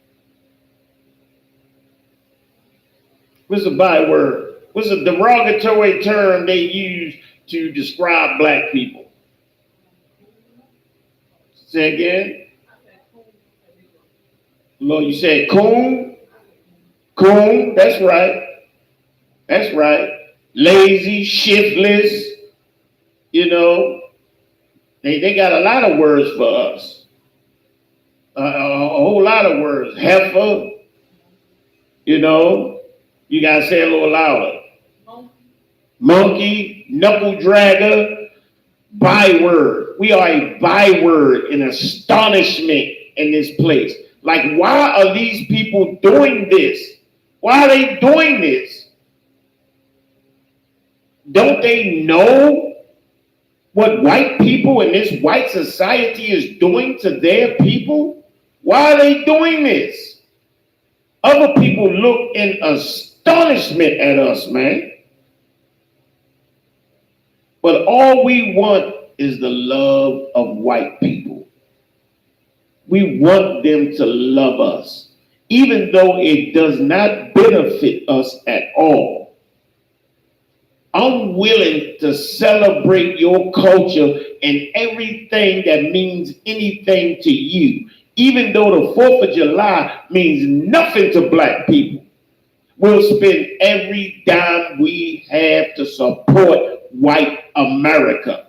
What's a byword? What's a derogatory term they use to describe black people? Say again. Lord, you said coon? Coon, that's right. That's right. Lazy, shiftless, you know. They got a lot of words for us. A whole lot of words. Heifer, you know. You got to say it a little louder. Monkey, knuckle dragger, byword. We are a byword in astonishment in this place. Like, why are these people doing this? Why are they doing this? Don't they know what white people in this white society is doing to their people? Why are they doing this? Other people look in astonishment at us, man. But all we want is the love of white people. We want them to love us, even though it does not benefit us at all. I'm willing to celebrate your culture and everything that means anything to you, even though the 4th of July means nothing to black people. We'll spend every dime we have to support white America.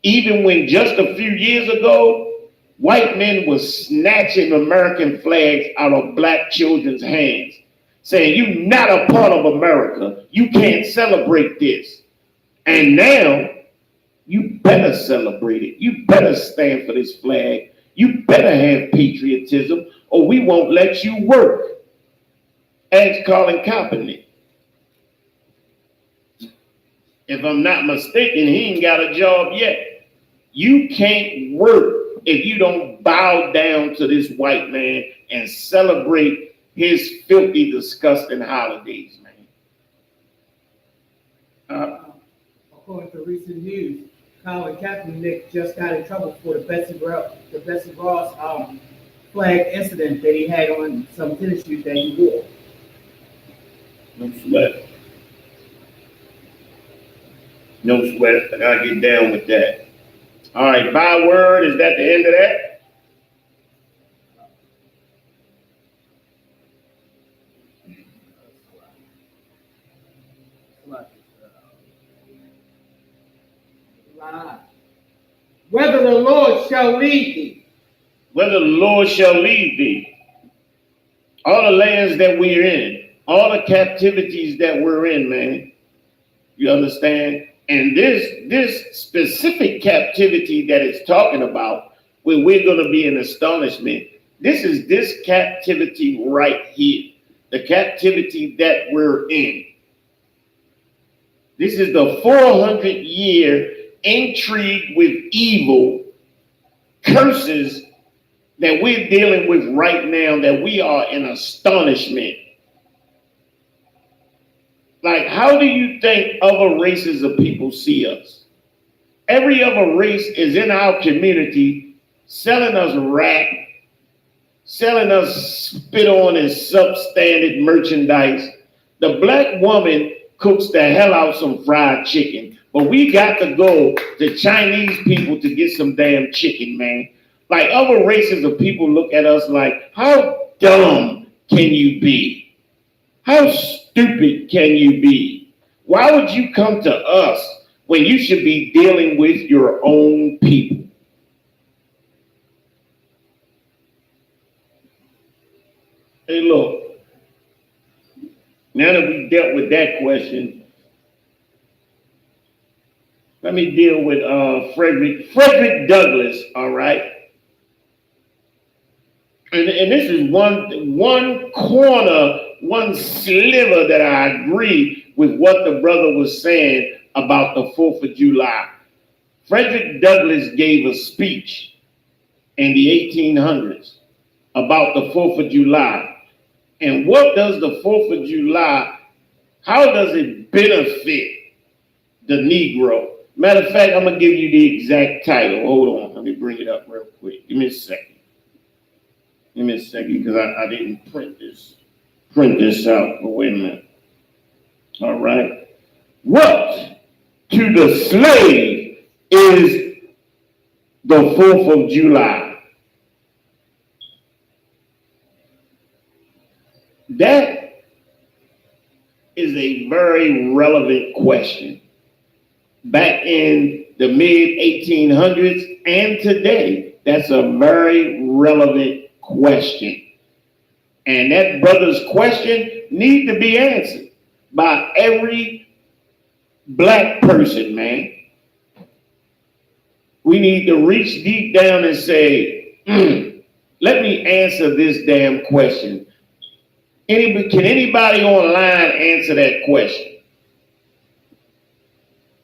Even when just a few years ago, white men were snatching American flags out of black children's hands, saying, you're not a part of America. You can't celebrate this. And now, you better celebrate it. You better stand for this flag. You better have patriotism, or we won't let you work. Ask Colin Kaepernick. If I'm not mistaken, he ain't got a job yet. You can't work if you don't bow down to this white man and celebrate his filthy, disgusting holidays, man. According to recent news, Colin Kaepernick just got in trouble for the Betsy Ross flag incident that he had on some tennis shoes that he wore. No sweat. No sweat. I gotta get down with that. All right, byword, is that the end of that? Whether the Lord shall lead thee. Whether the Lord shall lead thee. All the lands that we're in, all the captivities that we're in, man. You understand? And this specific captivity that it's talking about, where we're going to be in astonishment, This is this captivity right here, the captivity that we're in. This is the 400-year intrigue with evil, curses that we're dealing with right now, that we are in astonishment. Like, how do you think other races of people see us? Every other race is in our community selling us rap, selling us spit on and substandard merchandise. The black woman cooks the hell out some fried chicken, but we got to go to Chinese people to get some damn chicken, man. Like, other races of people look at us like, how dumb can you be? How stupid can you be? Why would you come to us when you should be dealing with your own people? Hey, look, now that we dealt with that question, let me deal with Frederick Douglass, all right? And this is one corner, one sliver that I agree with what the brother was saying about the 4th of July. Frederick Douglass gave a speech in the 1800s about the 4th of July. And what does the 4th of July, how does it benefit the Negro? Matter of fact, I'm going to give you the exact title. Hold on, let me bring it up real quick. Give me a second. Give me a second, because I didn't print this out. But wait a minute. All right. What to the slave is the 4th of July? That is a very relevant question. Back in the mid-1800s and today, that's a very relevant question. And that brother's question needs to be answered by every black person, man. We need to reach deep down and say, let me answer this damn question. Can anybody online answer that question?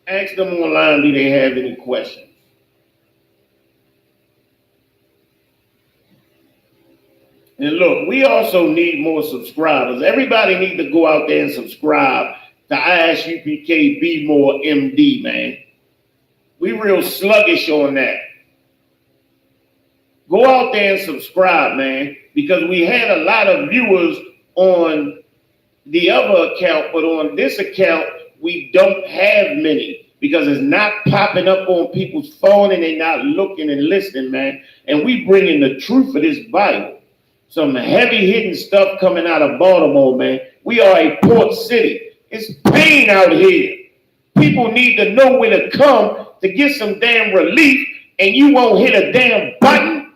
Ask them online, do they have any questions? And look, we also need more subscribers. Everybody need to go out there and subscribe to Isupk Be More MD, man. We real sluggish on that. Go out there and subscribe, man, because we had a lot of viewers on the other account, but on this account, we don't have many because it's not popping up on people's phone and they're not looking and listening, man. And we bring in the truth of this Bible. Some heavy hitting stuff coming out of Baltimore, man. We are a port city. It's pain out here. People need to know where to come to get some damn relief, and you won't hit a damn button.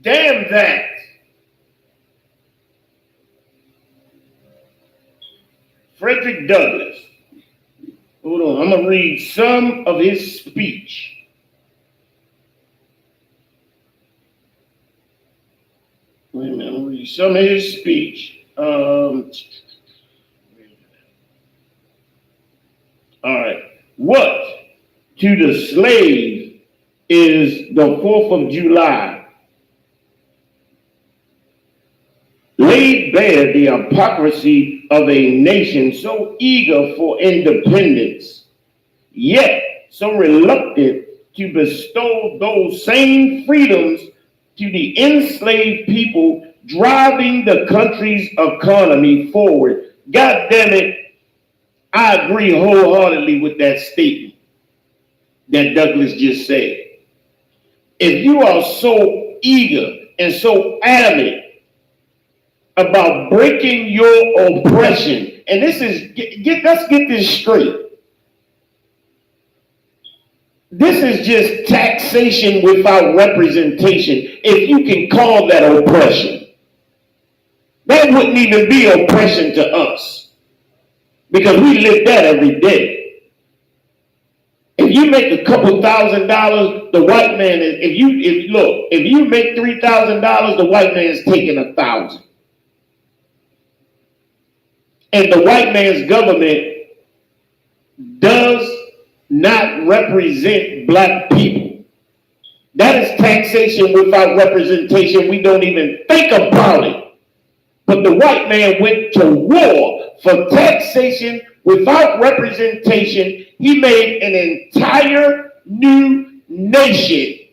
Damn that. Frederick Douglass. Hold on, I'm going to read some of his speech. Wait a minute, I'm going to read some of his speech. All right. What to the slave is the 4th of July? Laid bare the hypocrisy of a nation so eager for independence, yet so reluctant to bestow those same freedoms to the enslaved people driving the country's economy forward. God damn it, I agree wholeheartedly with that statement that Douglas just said. If you are so eager and so adamant about breaking your oppression, and this is, let's get this straight. This is just taxation without representation, if you can call that oppression. That wouldn't even be oppression to us, because we live that every day. If you make a couple $1,000, the white man is, if you make $3,000, the white man is taking 1,000. And the white man's government does not represent black people. That is taxation without representation. We don't even think about it. But the white man went to war for taxation without representation. He made an entire new nation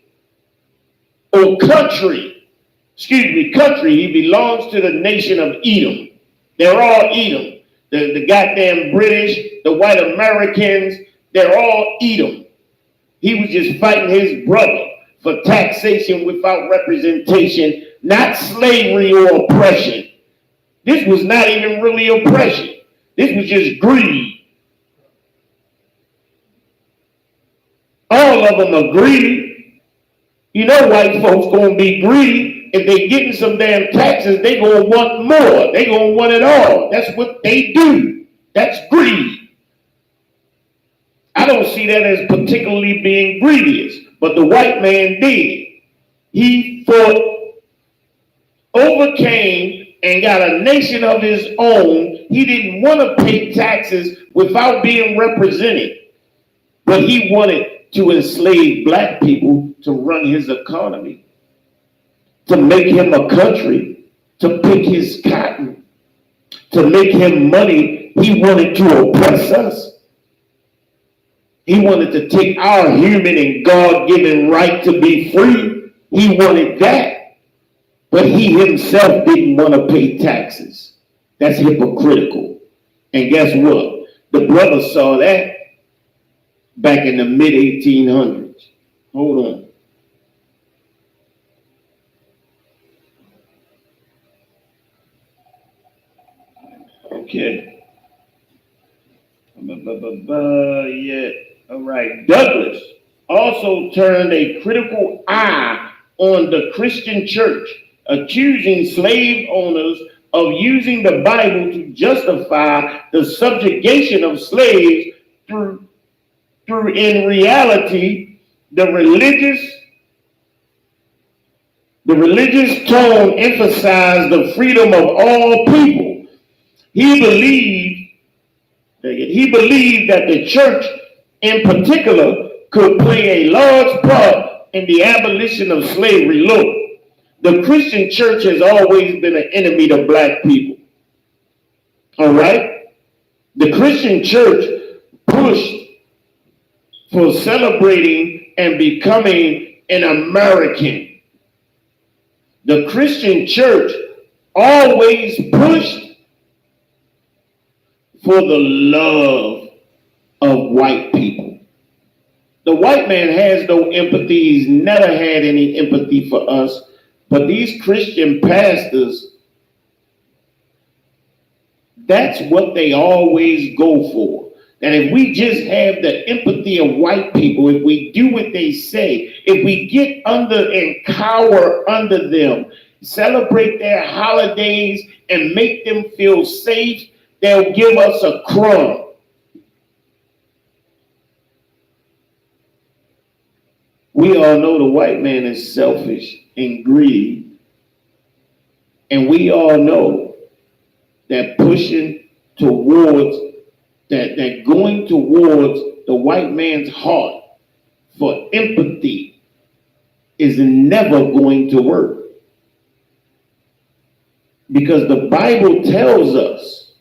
or country. Country. He belongs to the nation of Edom. They're all Edom. The goddamn British, the white Americans, they're all Edom. He was just fighting his brother for taxation without representation, not slavery or oppression. This was not even really oppression. This was just greed. All of them are greedy. You know white folks gonna be greedy. If they getting some damn taxes, they gonna want more. They gonna want it all. That's what they do. That's greed. I don't see that as particularly being greedy, but the white man did. He fought, overcame, and got a nation of his own. He didn't want to pay taxes without being represented, but he wanted to enslave black people to run his economy, to make him a country, to pick his cotton, to make him money. He wanted to oppress us. He wanted to take our human and God-given right to be free. He wanted that. But he himself didn't want to pay taxes. That's hypocritical. And guess what? The brother saw that back in the mid-1800s. Hold on. Okay. Yeah. All right. Douglas also turned a critical eye on the Christian church, accusing slave owners of using the Bible to justify the subjugation of slaves through in reality the religious tone emphasized the freedom of all people. He believed that the church in particular could play a large part in the abolition of slavery. Look, the Christian church has always been an enemy to black people. All right? The Christian church pushed for celebrating and becoming an American. The Christian church always pushed for the love of white people. The white man has no empathy. He's never had any empathy for us. But these Christian pastors, that's what they always go for. And if we just have the empathy of white people, if we do what they say, if we get under and cower under them, celebrate their holidays and make them feel safe, they'll give us a crumb. We all know the white man is selfish and greedy. And we all know that pushing towards, that going towards the white man's heart for empathy is never going to work. Because the Bible tells us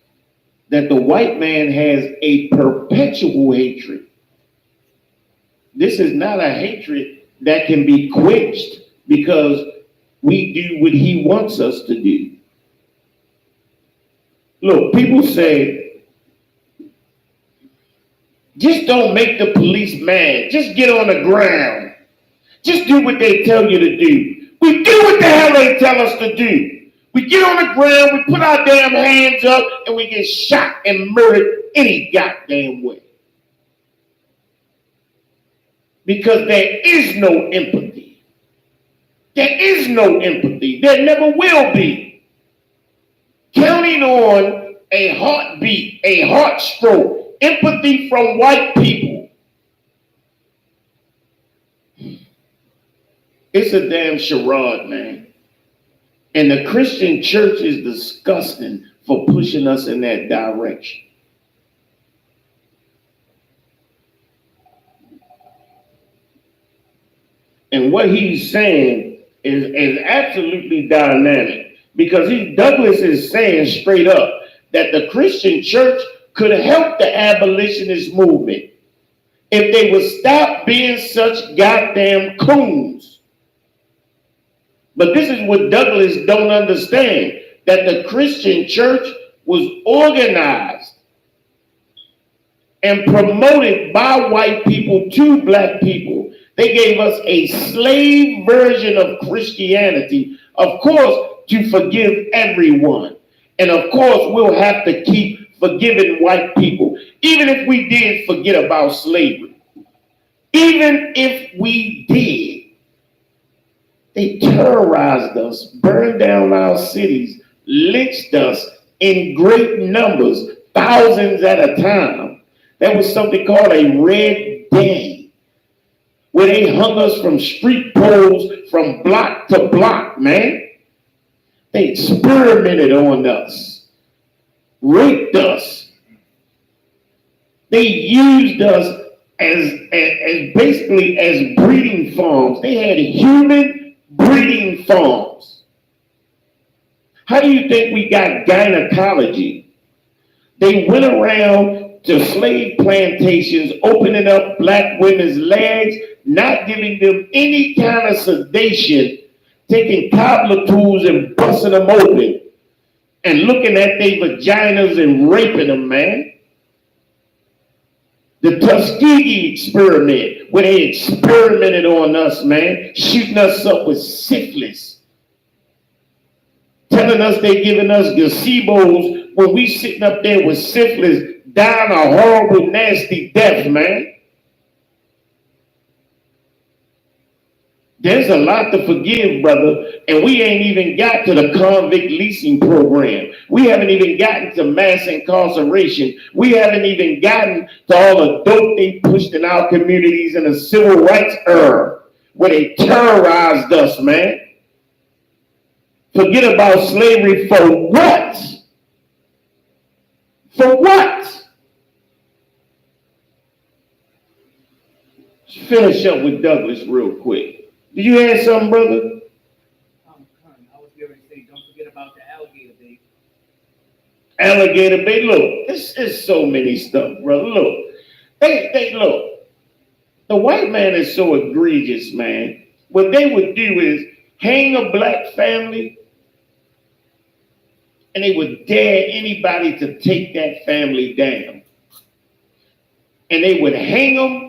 that the white man has a perpetual hatred. This is not a hatred that can be quenched because we do what he wants us to do. Look, people say, just don't make the police mad. Just get on the ground. Just do what they tell you to do. We do what the hell they tell us to do. We get on the ground, we put our damn hands up, and we get shot and murdered any goddamn way. Because there is no empathy. There is no empathy. There never will be. Counting on a heartbeat, a heart stroke, empathy from white people It's a damn charade, man. And the Christian church is disgusting for pushing us in that direction. And what he's saying is absolutely dynamic because Douglas is saying straight up that the Christian church could help the abolitionist movement if they would stop being such goddamn coons. But this is what Douglas don't understand, that the Christian church was organized and promoted by white people to black people. They gave us a slave version of Christianity, of course, to forgive everyone. And of course, we'll have to keep forgiving white people, even if we did forget about slavery. Even if we did, they terrorized us, burned down our cities, lynched us in great numbers, thousands at a time. There was something called a Red Day, where they hung us from street poles from block to block, man. They experimented on us, raped us. They used us as basically as breeding farms. They had human breeding farms. How do you think we got gynecology? They went around to slave plantations, opening up black women's legs, not giving them any kind of sedation, taking cobbler tools and busting them open, and looking at their vaginas and raping them, man. The Tuskegee experiment, where they experimented on us, man, shooting us up with syphilis, telling us they giving us gazebos when we sitting up there with syphilis, dying a horrible, nasty death, man. There's a lot to forgive, brother, and we ain't even got to the convict leasing program. We haven't even gotten to mass incarceration. We haven't even gotten to all the dope they pushed in our communities in the civil rights era, where they terrorized us, man. Forget about slavery for what? For what? Let's finish up with Douglas real quick. Did you have something, brother? I was going to say, don't forget about the alligator bait. Alligator bait. Look, it's so many stuff, brother. Look, they look. The white man is so egregious, man. What they would do is hang a black family, and they would dare anybody to take that family down. And they would hang them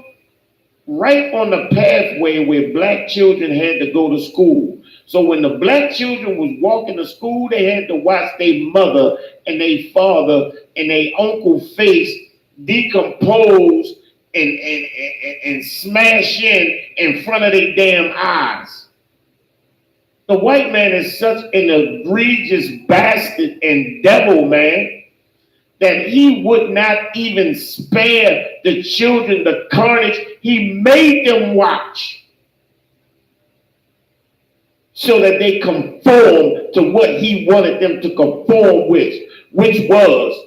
right on the pathway where black children had to go to school. So when the black children was walking to school, they had to watch their mother and their father and their uncle face decompose and smash in front of their damn eyes. The white man is such an egregious bastard and devil, man, that he would not even spare the children the carnage he made them watch so that they conform to what he wanted them to conform with, which was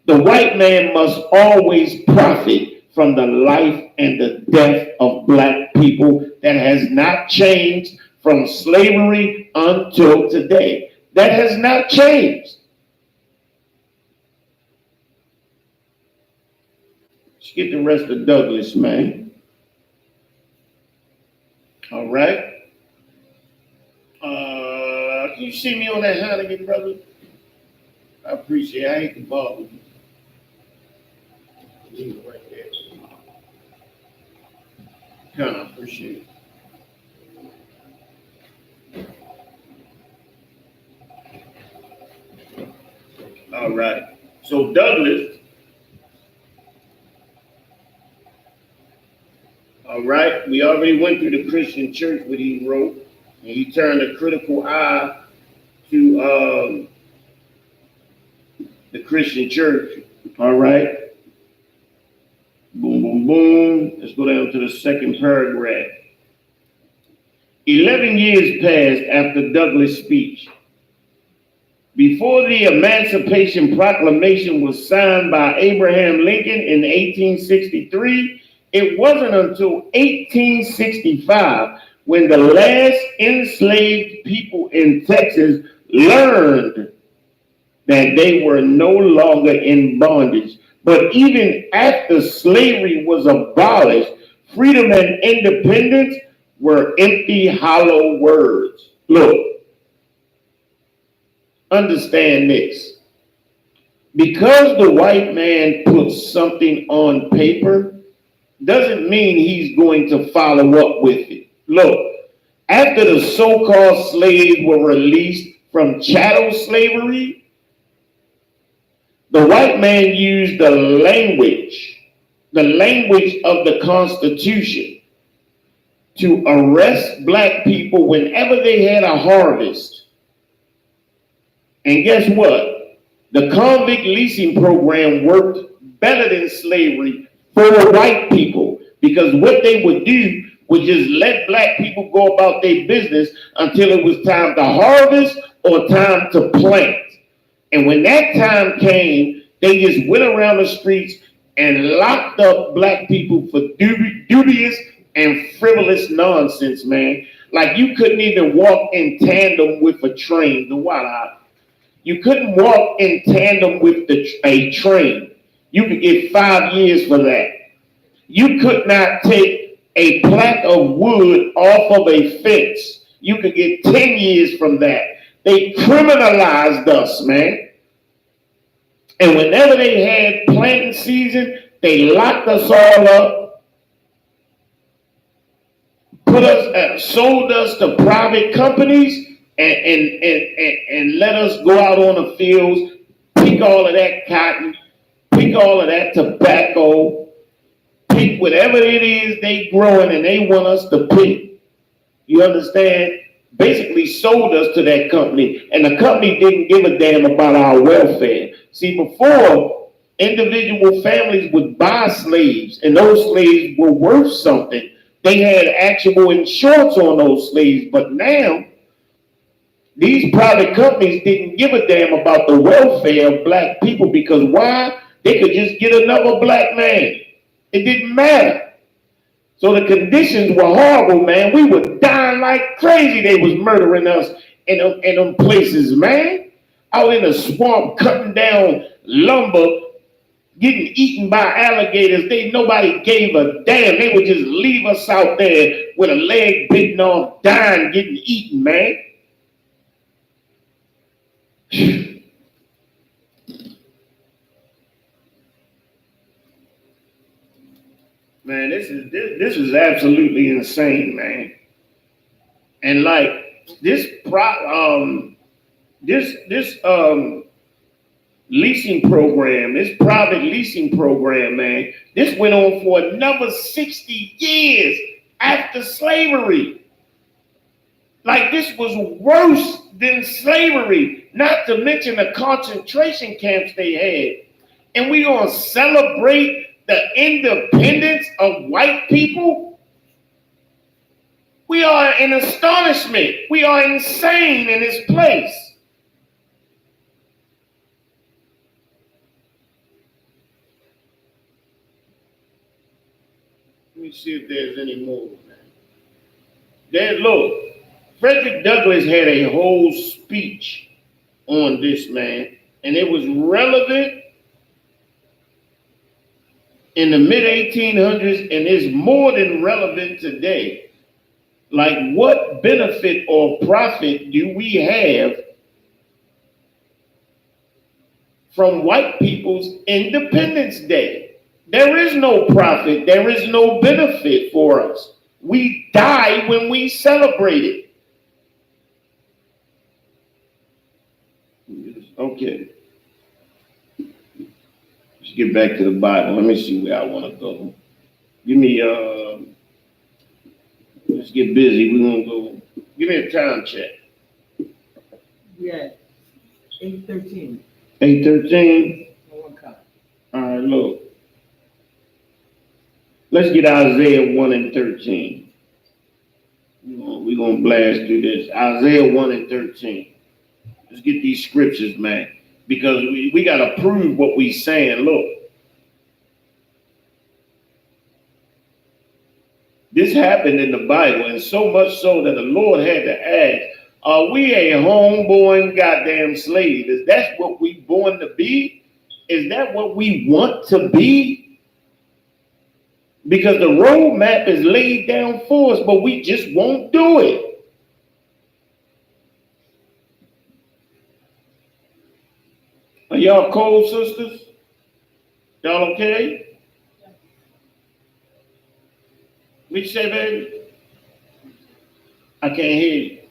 the white man must always profit from the life and the death of black people. That has not changed from slavery until today. That has not changed. Let's get the rest of Douglas, man. All right. Can you see me on that Heineken, brother? I appreciate it. I hate to bother you. Leave it right there. Kind of appreciate it. All right. So Douglas. All right, we already went through the Christian church, what he wrote, and he turned a critical eye to the Christian church. All right, boom, boom, boom. Let's go down to the second paragraph. 11 years passed after Douglas' speech. Before the Emancipation Proclamation was signed by Abraham Lincoln in 1863, it wasn't until 1865 when the last enslaved people in Texas learned that they were no longer in bondage. But even after slavery was abolished, freedom and independence were empty, hollow words. Look, understand this. Because the white man puts something on paper, doesn't mean he's going to follow up with it. Look, after the so-called slaves were released from chattel slavery, the white man used the language of the Constitution to arrest black people whenever they had a harvest. And guess what? The convict leasing program worked better than slavery for white people, because what they would do was just let black people go about their business until it was time to harvest or time to plant. And when that time came, they just went around the streets and locked up black people for dubious and frivolous nonsense, man. Like you couldn't even walk in tandem with a train. The what? You couldn't walk in tandem with a train. You could get 5 years for that. You could not take a plank of wood off of a fence. You could get 10 years from that. They criminalized us, man. And whenever they had planting season, they locked us all up, sold us to private companies, and let us go out on the fields, pick all of that cotton, pick all of that tobacco, pick whatever it is they growing and they want us to pick. You understand? Basically sold us to that company, and the company didn't give a damn about our welfare. See, before, individual families would buy slaves, and those slaves were worth something. They had actual insurance on those slaves, but now, these private companies didn't give a damn about the welfare of black people, because why? They could just get another black man. It didn't matter. So the conditions were horrible, man. We were dying like crazy. They was murdering us in them places, man. Out in the swamp, cutting down lumber, getting eaten by alligators. Nobody gave a damn. They would just leave us out there with a leg bitten off, dying, getting eaten, man. Man, this is absolutely insane, man. And like this leasing program, this private leasing program, man, this went on for another 60 years after slavery. Like this was worse than slavery, not to mention the concentration camps they had. And we gonna celebrate the independence of white people? We are in astonishment. We are insane in this place. Let me see if there's any more, man. Look, Frederick Douglass had a whole speech on this, man, and it was relevant in the mid-1800s, and is more than relevant today. Like, what benefit or profit do we have from white people's Independence Day? There is no profit. There is no benefit for us. We die when we celebrate it. Okay. Let's get back to the Bible. Let me see where I want to go. Give me, let's get busy. We're going to go. Give me a time check. Yeah, 8:13. 8:13? All right, look. Let's get Isaiah 1 and 13. We're going to blast through this. Isaiah 1 and 13. Let's get these scriptures, man. Because we got to prove what we saying. Look. This happened in the Bible, and so much so that the Lord had to ask, are we a homeborn goddamn slave? Is that what we born to be? Is that what we want to be? Because the roadmap is laid down for us, but we just won't do it. Are y'all cold, sisters? Y'all okay? What you say, baby? I can't hear you.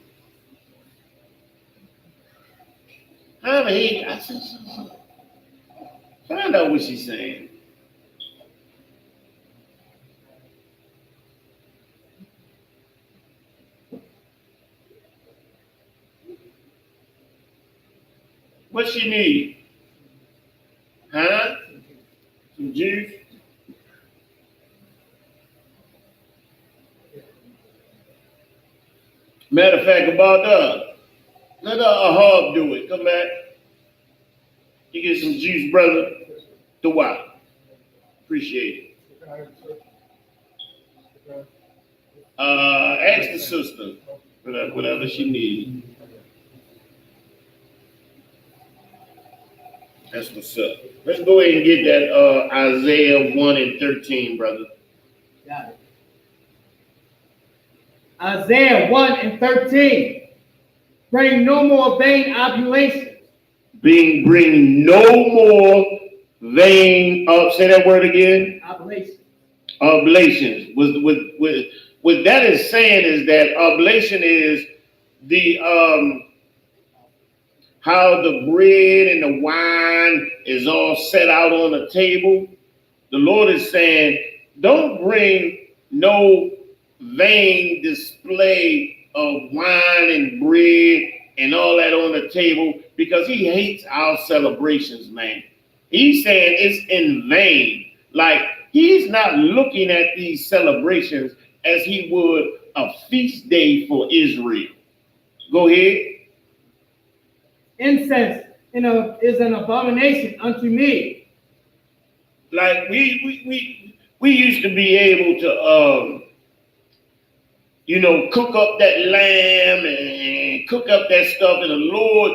I'm here. I said, find out what she's saying. What she need? Huh? Some juice? Matter of fact, about that, let a hub do it. Come back. You get some juice, brother. The why? Appreciate it. Ask the sister whatever she needs. That's what's up. Let's go ahead and get that Isaiah 1 and 13, brother. Got it. Isaiah 1 and 13. Bring no more vain oblations. Bring no more vain, say that word again. Oblations. Oblations. What that is saying is that oblation is the how the bread and the wine is all set out on the table. The Lord is saying, don't bring no vain display of wine and bread and all that on the table, because he hates our celebrations, man. He's saying it's in vain. Like, he's not looking at these celebrations as he would a feast day for Israel. Go ahead. Incense is an abomination unto me. Like we used to be able to cook up that lamb and cook up that stuff, and the Lord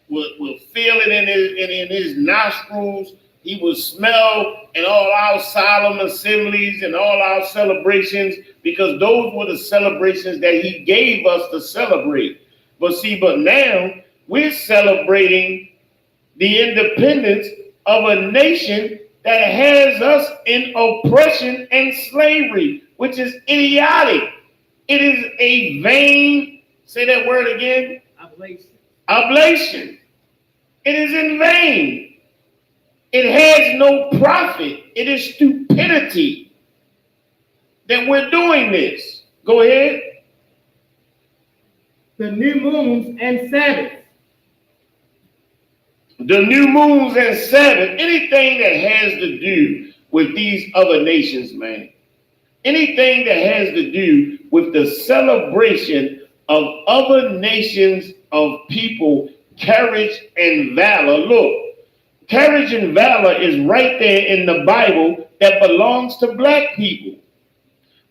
will feel it in his nostrils. He will smell in all our solemn assemblies and all our celebrations, because those were the celebrations that he gave us to celebrate. But now we're celebrating the independence of a nation that has us in oppression and slavery, which is idiotic. It is a vain, say that word again. Oblation. It is in vain. It has no profit. It is stupidity that we're doing this. Go ahead. The new moons and Sabbaths. The new moons and Sabbath, anything that has to do with these other nations, man. Anything that has to do with the celebration of other nations of people, courage and valor. Look, courage and valor is right there in the Bible that belongs to black people.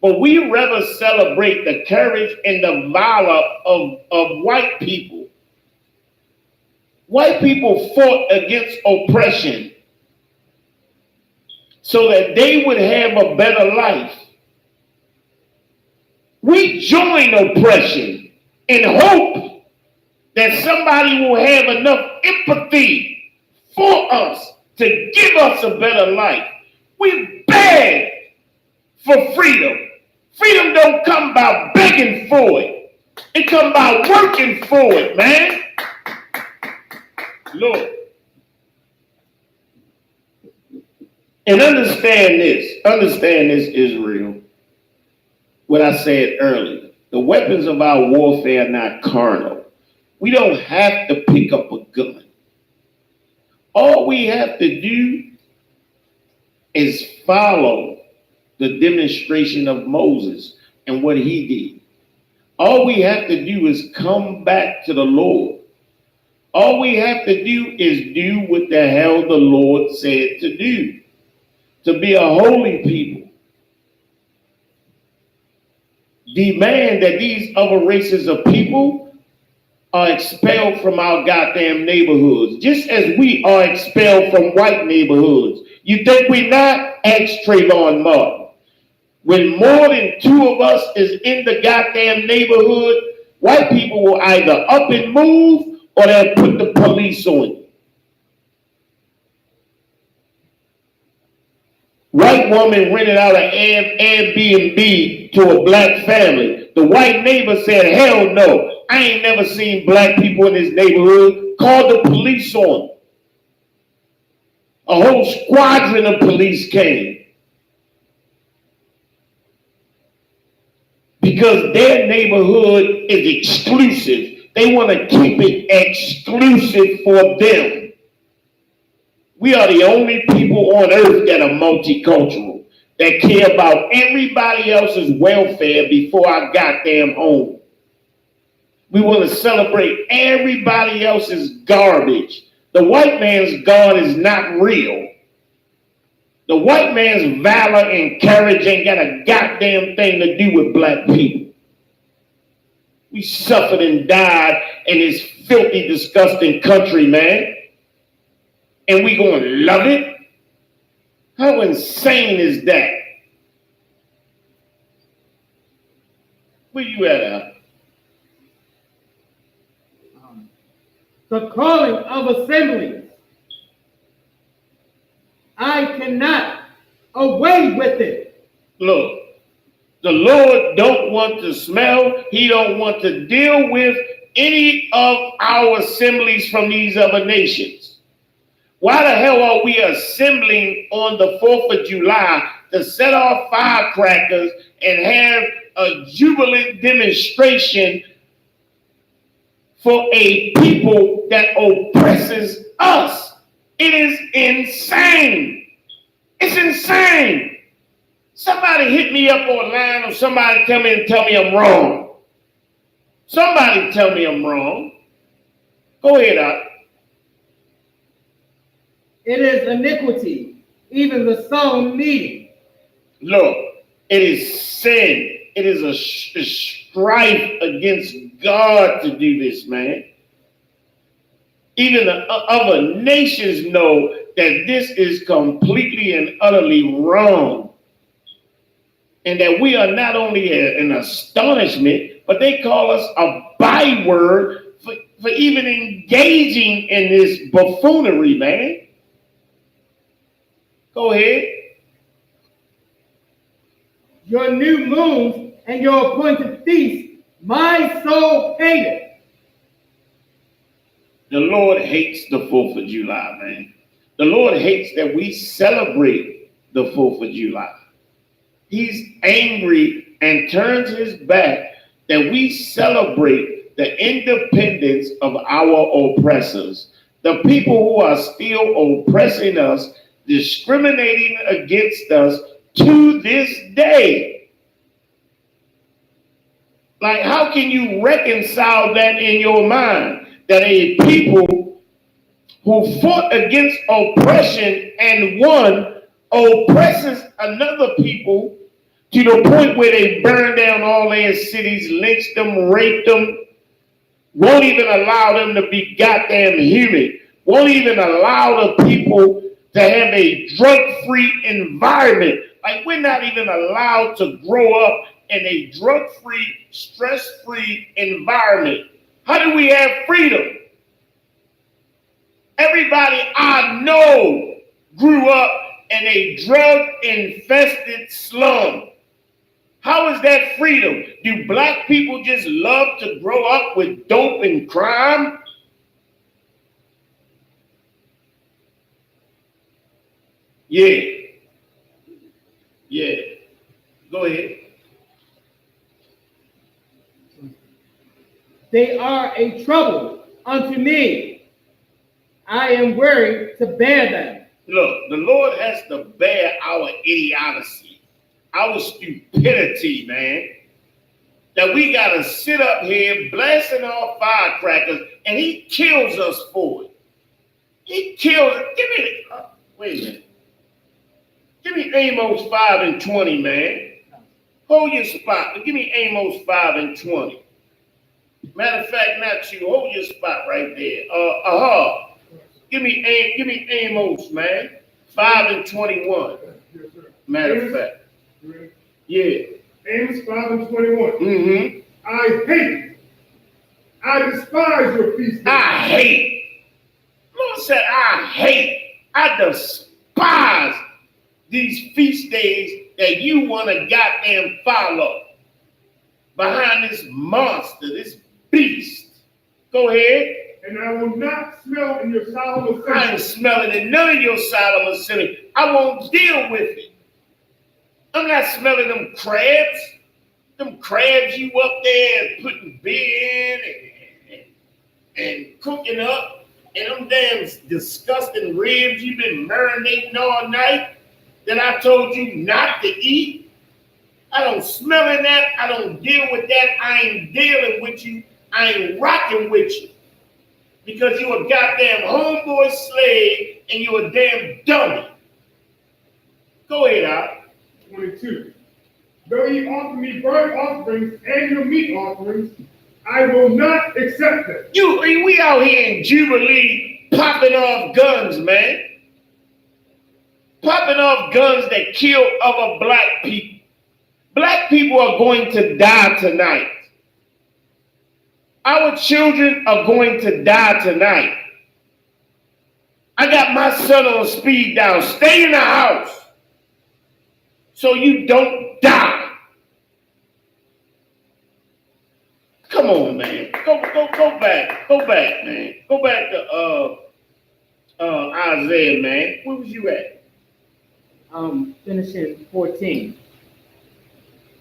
But we rather celebrate the courage and the valor of white people. White people fought against oppression so that they would have a better life. We join oppression in hope that somebody will have enough empathy for us to give us a better life. We beg for freedom. Freedom don't come by begging for it. It come by working for it, man. Lord. And understand this, Israel. What I said earlier, the weapons of our warfare are not carnal. We don't have to pick up a gun. All we have to do is follow the demonstration of Moses and what he did. All we have to do is come back to the Lord. All we have to do is do what the hell the Lord said to do, to be a holy people. Demand that these other races of people are expelled from our goddamn neighborhoods, just as we are expelled from white neighborhoods. You think we not? Ask Trayvon Martin. When more than two of us is in the goddamn neighborhood, white people will either up and move or they'll put the police on you. White woman rented out an Airbnb to a black family. The white neighbor said, hell no, I ain't never seen black people in this neighborhood. Called the police on them. A whole squadron of police came. Because their neighborhood is exclusive. They want to keep it exclusive for them. We are the only people on earth that are multicultural, that care about everybody else's welfare before our goddamn home. We want to celebrate everybody else's garbage. The white man's God is not real. The white man's valor and courage ain't got a goddamn thing to do with black people. We suffered and died in this filthy, disgusting country, man. And we gonna love it? How insane is that? Where you at? The calling of assemblies. I cannot away with it. Look, the Lord don't want to smell. He don't want to deal with any of our assemblies from these other nations. Why the hell are we assembling on the 4th of July to set off firecrackers and have a jubilant demonstration for a people that oppresses us? It is insane. It's insane. Somebody hit me up online, or somebody tell me I'm wrong. Somebody tell me I'm wrong. Go ahead, Doc. It is iniquity, even the sown meeting. Look, it is sin. It is a strife against God to do this, man. Even the other nations know that this is completely and utterly wrong. And that we are not only an astonishment, but they call us a byword for even engaging in this buffoonery, man. Go ahead. Your new moons and your appointed feasts, my soul hated. The Lord hates the 4th of July, man. The Lord hates that we celebrate the 4th of July. He's angry and turns his back that we celebrate the independence of our oppressors. The people who are still oppressing us, discriminating against us to this day. Like, how can you reconcile that in your mind? That a people who fought against oppression and won oppresses another people to the point where they burn down all their cities, lynch them, rape them, won't even allow them to be goddamn human, won't even allow the people to have a drug-free environment. Like, we're not even allowed to grow up in a drug-free, stress-free environment. How do we have freedom? Everybody I know grew up in a drug-infested slum. How is that freedom? Do black people just love to grow up with dope and crime? Yeah. Yeah. Go ahead. They are a trouble unto me. I am weary to bear them. Look, the Lord has to bear our idiocy, our stupidity, man. that we got to sit up here blasting off firecrackers, and he kills us for it. He kills it. Give me, wait a minute. Give me Amos 5 and 20, man. Hold your spot. Give me Amos 5 and 20. Matter of fact, not you. Hold your spot right there. Give me Amos, man. 5 and 21. Yes, sir. Matter of fact. Yeah. Amos 5 and 21. Mm-hmm. I despise your feast days. I hate. Lord said, I despise these feast days that you want to goddamn follow behind this monster, this beast. Go ahead. And I will not smell in your solemn assembly. I ain't smelling in none of your solemn assembly. I won't deal with it. I'm not smelling them crabs. Them crabs you up there putting beer in and cooking up. And them damn disgusting ribs you've been marinating all night that I told you not to eat. I don't smell in that. I don't deal with that. I ain't dealing with you. I ain't rocking with you. Because you a goddamn homeboy slave and you a damn dummy. Go ahead, Al. 22. Though ye offer me burnt offerings and your meat offerings, I will not accept them. We out here in Jubilee popping off guns, man. Popping off guns that kill other black people. Black people are going to die tonight. Our children are going to die tonight. I got my son on speed dial. Stay in the house so you don't die. Come on, man. Go back. Go back, man. Go back to Isaiah, man. Where was you at? Finishing 14.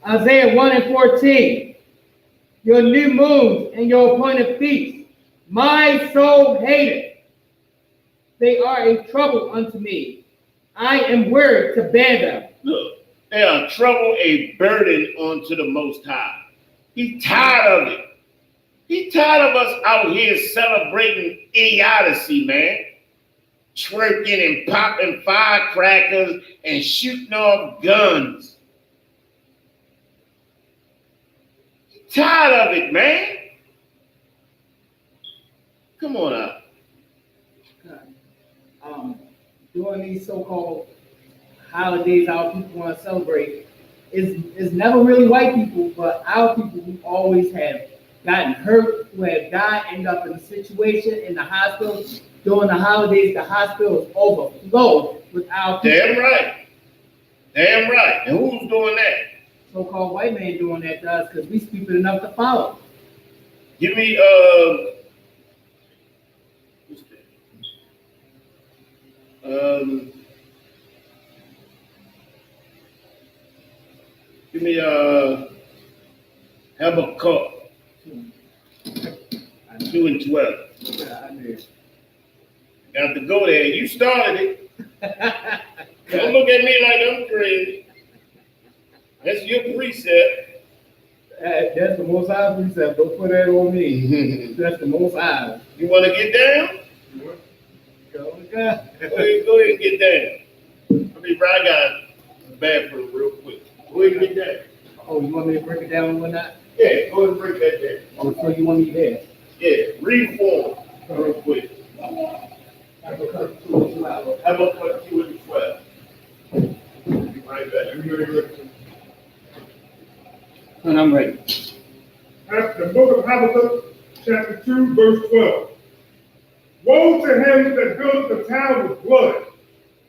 Isaiah 1 and 14. Your new moons and your appointed feasts, my soul hateth. They are a trouble unto me. I am weary to bear them. Look, they are trouble, a burden unto the Most High. He's tired of it. He's tired of us out here celebrating idiocy, man. Twerking and popping firecrackers and shooting off guns. Tired of it, man. Come on out. During these so-called holidays our people want to celebrate, it's never really white people, but our people who always have gotten hurt, who have died, end up in a situation in the hospital. During the holidays, the hospitals overflow with our people. Damn right. Damn right. And who's doing that? So-called white man doing that to us because we stupid enough to follow. Give me what's that? Give me Habakkuk 2 and 12. Got to go there. You started it. Don't look at me like I'm crazy. That's your precept. That's the most high precept. Don't put that on me. That's the most high. You want to get down? Go ahead and get down. I got a bathroom real quick. Go ahead and get down. Oh, you want me to break it down and whatnot? Yeah, go ahead and break that down. Oh, so you want me there? Yeah, read form real quick. Habakkuk 2 and 12. Habakkuk 2 and 12. Be right back. When I'm ready. The book of Habakkuk, chapter 2, verse 12. Woe to him that buildeth a town with blood.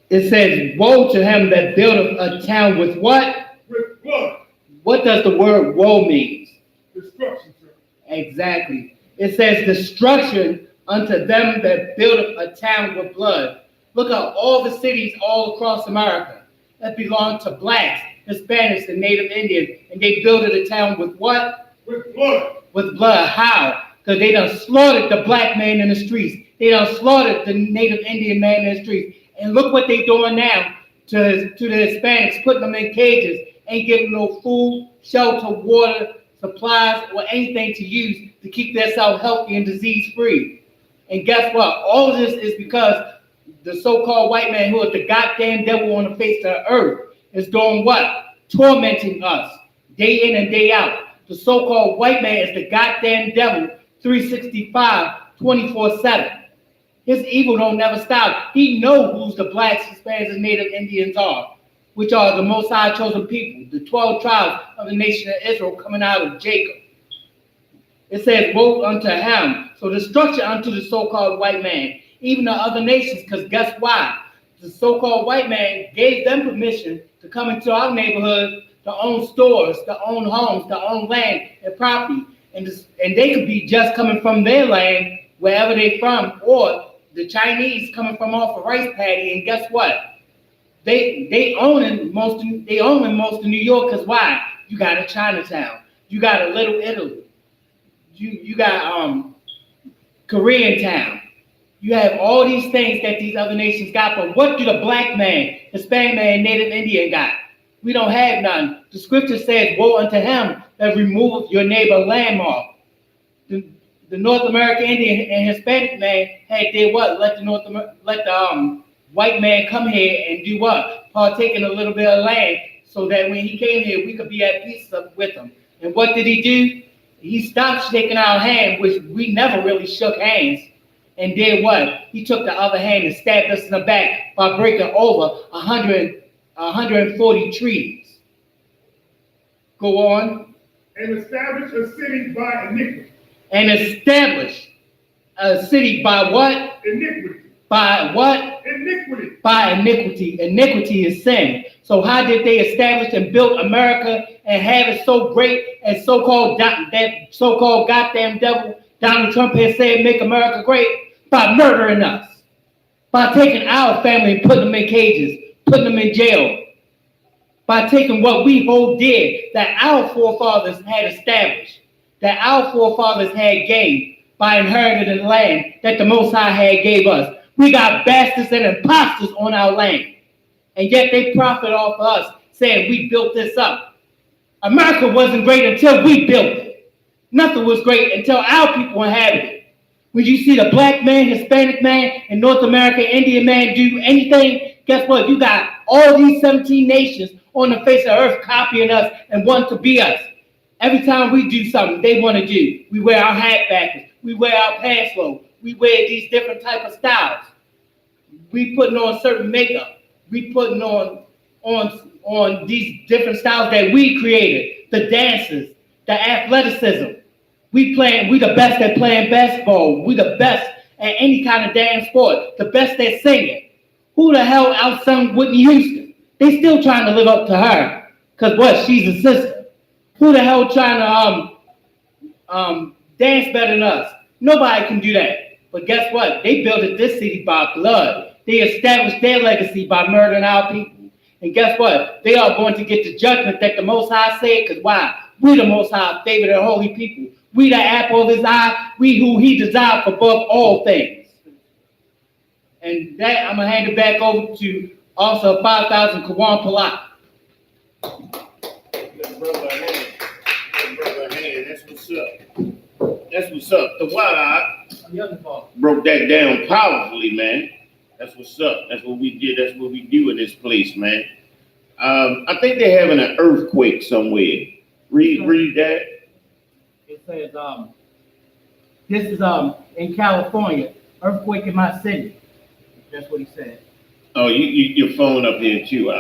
It says, woe to him that buildeth a town with what? With blood. What does the word woe mean? Destruction, sir. Exactly. It says destruction unto them that buildeth a town with blood. Look at all the cities all across America that belong to blacks, Hispanics, and Native Indians, and they built a town with what? With blood. With blood. How? Because they done slaughtered the black man in the streets. They done slaughtered the Native Indian man in the streets. And look what they doing now to the Hispanics, putting them in cages, ain't giving no food, shelter, water, supplies, or anything to use to keep themselves healthy and disease-free. And guess what? All of this is because the so-called white man, who is the goddamn devil on the face of the earth, is doing what? Tormenting us day in and day out. The so-called white man is the goddamn devil, 365, 24/7. His evil don't never stop. He knows who's the blacks, Hispanics, and Native Indians are, which are the Most High chosen people, the 12 tribes of the nation of Israel coming out of Jacob. It says, woe unto him. So destruction unto the so-called white man, even the other nations, because guess why? The so-called white man gave them permission to come into our neighborhood, to own stores, to own homes, to own land and property. And they could be just coming from their land, wherever they're from, or the Chinese coming from off a rice paddy. And guess what? They own most of New York, because why? You got a Chinatown, you got a Little Italy, you got Korean town. You have all these things that these other nations got, but what do the black man, Hispanic man, Native Indian got? We don't have none. The scripture says, woe unto him that removeth your neighbor landmark. The North American Indian and Hispanic man had did what? Let the white man come here and do what? Partake in a little bit of land, so that when he came here, we could be at peace with him. And what did he do? He stopped shaking our hand, which we never really shook hands, and did what? He took the other hand and stabbed us in the back by breaking over 140 trees. Go on. And establish a city by iniquity. And establish a city by what? Iniquity. By what? Iniquity. By iniquity. Iniquity is sin. So how did they establish and build America and have it so great and so-called goddamn devil Donald Trump has said make America great? By murdering us. By taking our family and putting them in cages, putting them in jail. By taking what we both did, that our forefathers had established, that our forefathers had gained by inheriting the land that the Most High had gave us. We got bastards and imposters on our land. And yet they profit off of us, saying we built this up. America wasn't great until we built it. Nothing was great until our people inhabited it. When you see the black man, Hispanic man, and North American Indian man do anything, guess what? You got all these 17 nations on the face of the earth copying us and want to be us. Every time we do something they want to do, we wear our hat backwards, we wear our pants low, we wear these different type of styles. We putting on certain makeup. We putting on these different styles that we created. The dances, the athleticism. We the best at playing basketball. We the best at any kind of dance sport. The best at singing. Who the hell outsung Whitney Houston? They still trying to live up to her. Cause what? She's a sister. Who the hell trying to dance better than us? Nobody can do that. But guess what? They built this city by blood. They established their legacy by murdering our people. And guess what? They are going to get the judgment that the Most High said. Because why? We the Most High favored and holy people. We the apple of his eye. We who he desired above all things. And that, I'm going to hand it back over to Officer 5000 Kawan Palat. Brother hand. That's what's up. That's what's up. The Wild Eye broke that down powerfully, man. That's what's up. That's what we did. That's what we do in this place, man. I think they're having an earthquake somewhere. Read that. It says, this is in California, earthquake in my city. That's what he said. Oh, your phone up here too,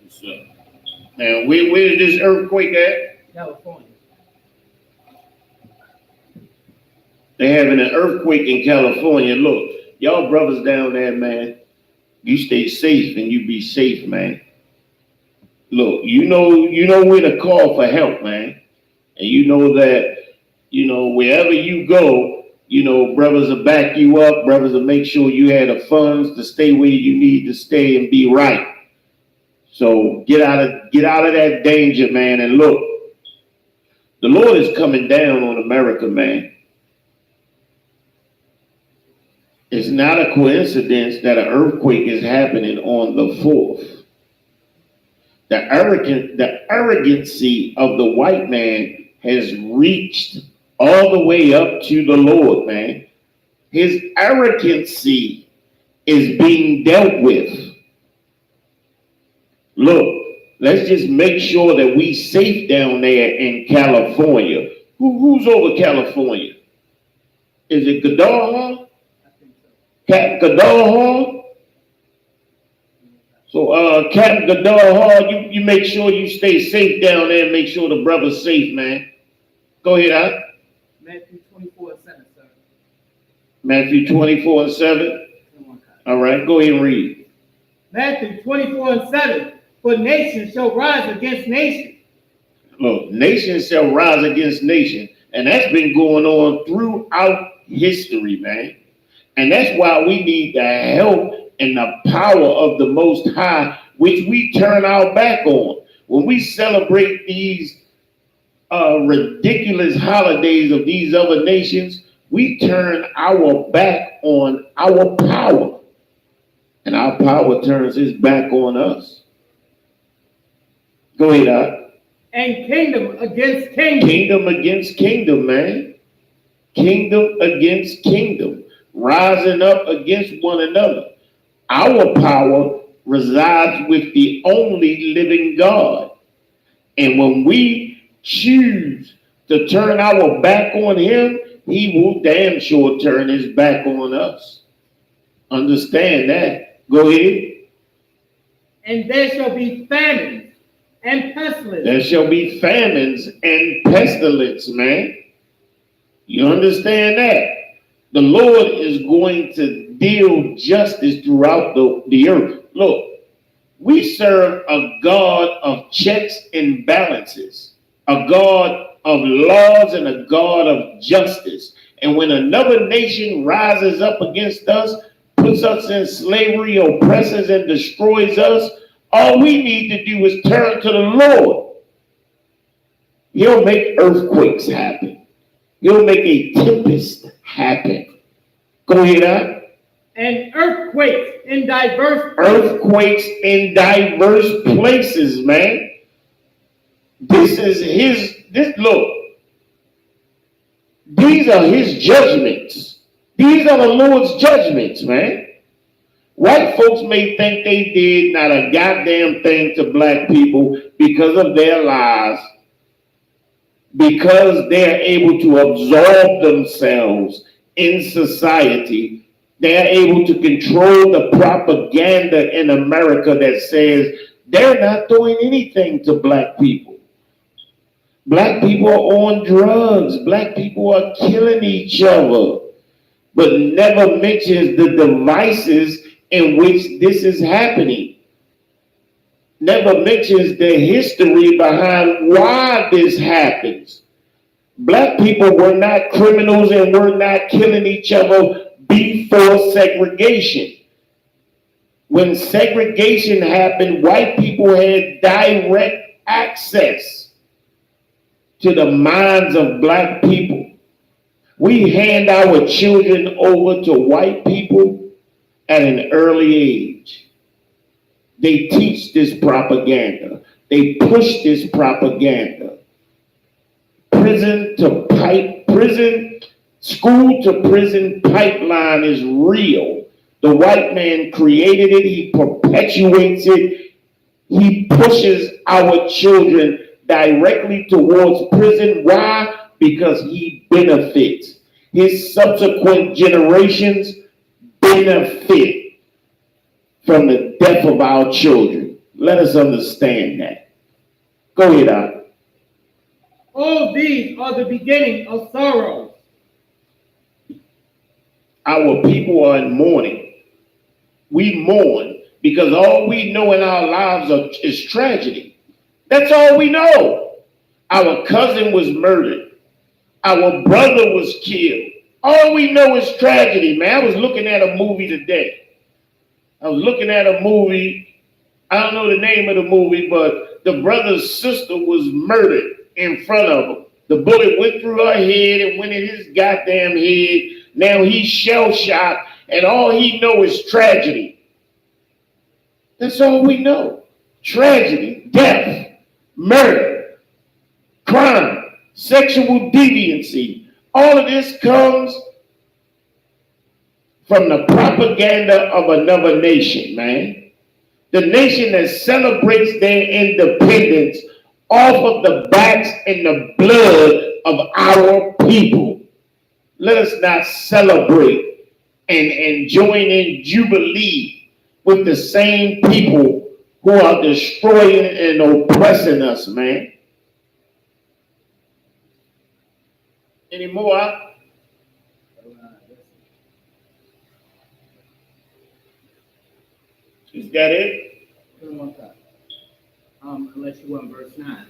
What's up? Now, where's this earthquake at? California. They're having an earthquake in California. Look, y'all brothers down there, man, you stay safe and you be safe, man. Look, you know where to call for help, man. And you know that, wherever you go, brothers will back you up. Brothers will make sure you have the funds to stay where you need to stay and be right. So get out of that danger, man. And look, the Lord is coming down on America, man. It's not a coincidence that an earthquake is happening on the 4th. The arrogancy of the white man has reached all the way up to the Lord, man. His arrogancy is being dealt with. Look, let's just make sure that we safe down there in California. Who's over California? Is it Goddard? Captain Goddard? So, Captain Goddard, you make sure you stay safe down there and make sure the brother's safe, man. Go ahead, Al. Matthew 24:7, sir. Matthew 24:7. All right, go ahead and read. Matthew 24:7. For nation shall rise against nation. Look, nation shall rise against nation. And that's been going on throughout history, man. And that's why we need the help and the power of the Most High, which we turn our back on. When we celebrate these ridiculous holidays of these other nations, we turn our back on our power. And our power turns his back on us. Go ahead, Doc. And kingdom against kingdom. Kingdom against kingdom, man. Kingdom against kingdom. Rising up against one another. Our power resides with the only living God. And when we choose to turn our back on him, he will damn sure turn his back on us. Understand that. Go ahead. And there shall be famines and pestilence. There shall be famines and pestilence, man. You understand that? The Lord is going to deal justice throughout the earth. Look, we serve a God of checks and balances, a God of laws and a God of justice. And when another nation rises up against us, puts us in slavery, oppresses and destroys us, all we need to do is turn to the Lord. He'll make earthquakes happen. He'll make a tempest happen. Go ahead, Al. And earthquakes in diverse places, man. Look, these are his judgments. These are the Lord's judgments, man. White folks may think they did not a goddamn thing to black people because of their lies, because they're able to absorb themselves in society. They're able to control the propaganda in America that says they're not doing anything to black people. Black people are on drugs. Black people are killing each other, but never mentions the devices in which this is happening. Never mentions the history behind why this happens. Black people were not criminals and were not killing each other before segregation. When segregation happened, white people had direct access to the minds of black people. We hand our children over to white people at an early age. They teach this propaganda. They push this propaganda. School to prison pipeline is real. The white man created it. He perpetuates it. He pushes our children directly towards prison. Why? Because he benefits. His subsequent generations benefit from the death of our children. Let us understand that. Go ahead, Al. All these are the beginning of sorrows. Our people are in mourning. We mourn because all we know in our lives is tragedy. That's all we know. Our cousin was murdered. Our brother was killed. All we know is tragedy, man. I was looking at a movie today. I don't know the name of the movie, but the brother's sister was murdered in front of him. The bullet went through her head and went in his goddamn head. Now he's shell shocked and all he know is tragedy. That's all we know. Tragedy, death, murder, crime, sexual deviancy. All of this comes from the propaganda of another nation, man. The nation that celebrates their independence off of the backs and the blood of our people. Let us not celebrate and join in jubilee with the same people who are destroying and oppressing us, man. Any more? Is that it? Unless you want verse 9.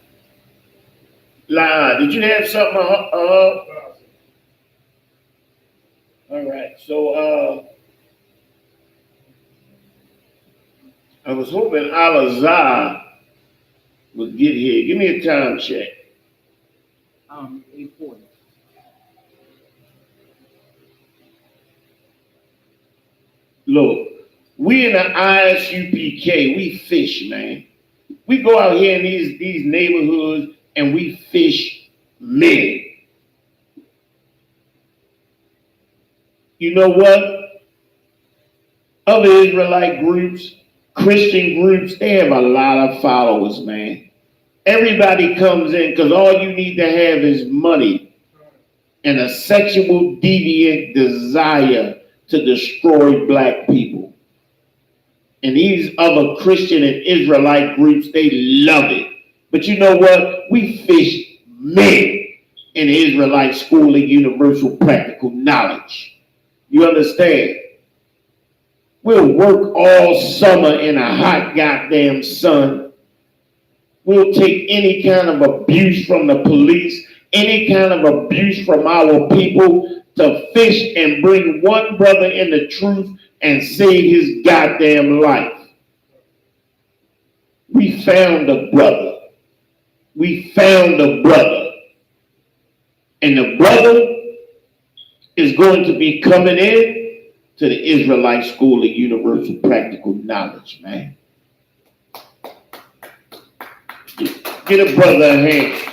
Did you have something? All right. So I was hoping Al-Azhar would get here. Give me a time check. 8:40. Look, we in the Isupk, we fish, man. We go out here in these neighborhoods and we fish men. You know what? Other Israelite groups, Christian groups, they have a lot of followers, man. Everybody comes in because all you need to have is money and a sexual deviant desire to destroy black people. And these other Christian and Israelite groups, they love it. But you know what? We fish men in the Israelite School of Universal Practical Knowledge. You understand? We'll work all summer in a hot goddamn sun. We'll take any kind of abuse from the police, any kind of abuse from our people to fish and bring one brother in the truth and save his goddamn life. We found a brother. We found a brother. And the brother is going to be coming in to the Israelite School of Universal Practical Knowledge, man. Get a brother a hand.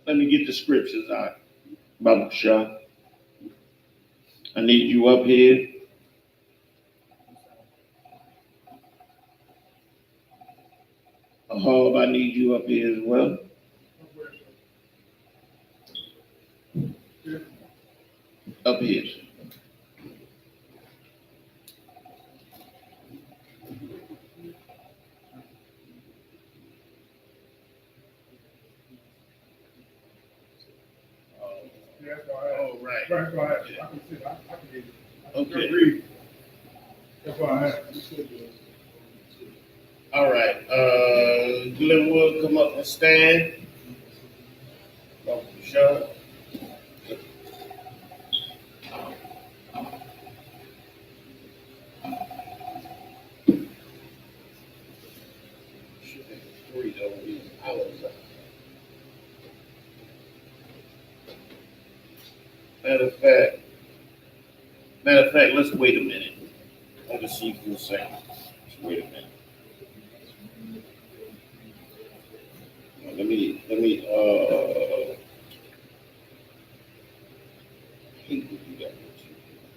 Let me get the scriptures out. Baba Shah. I need you up here. Ahab, I need you up here as well. Up here. All right. Okay. All right. Glenwood, come up and stand. Sure. Matter of fact, let's wait a minute. I want to see if you'll say. Let's wait a minute. Let me, I hate to do that with you.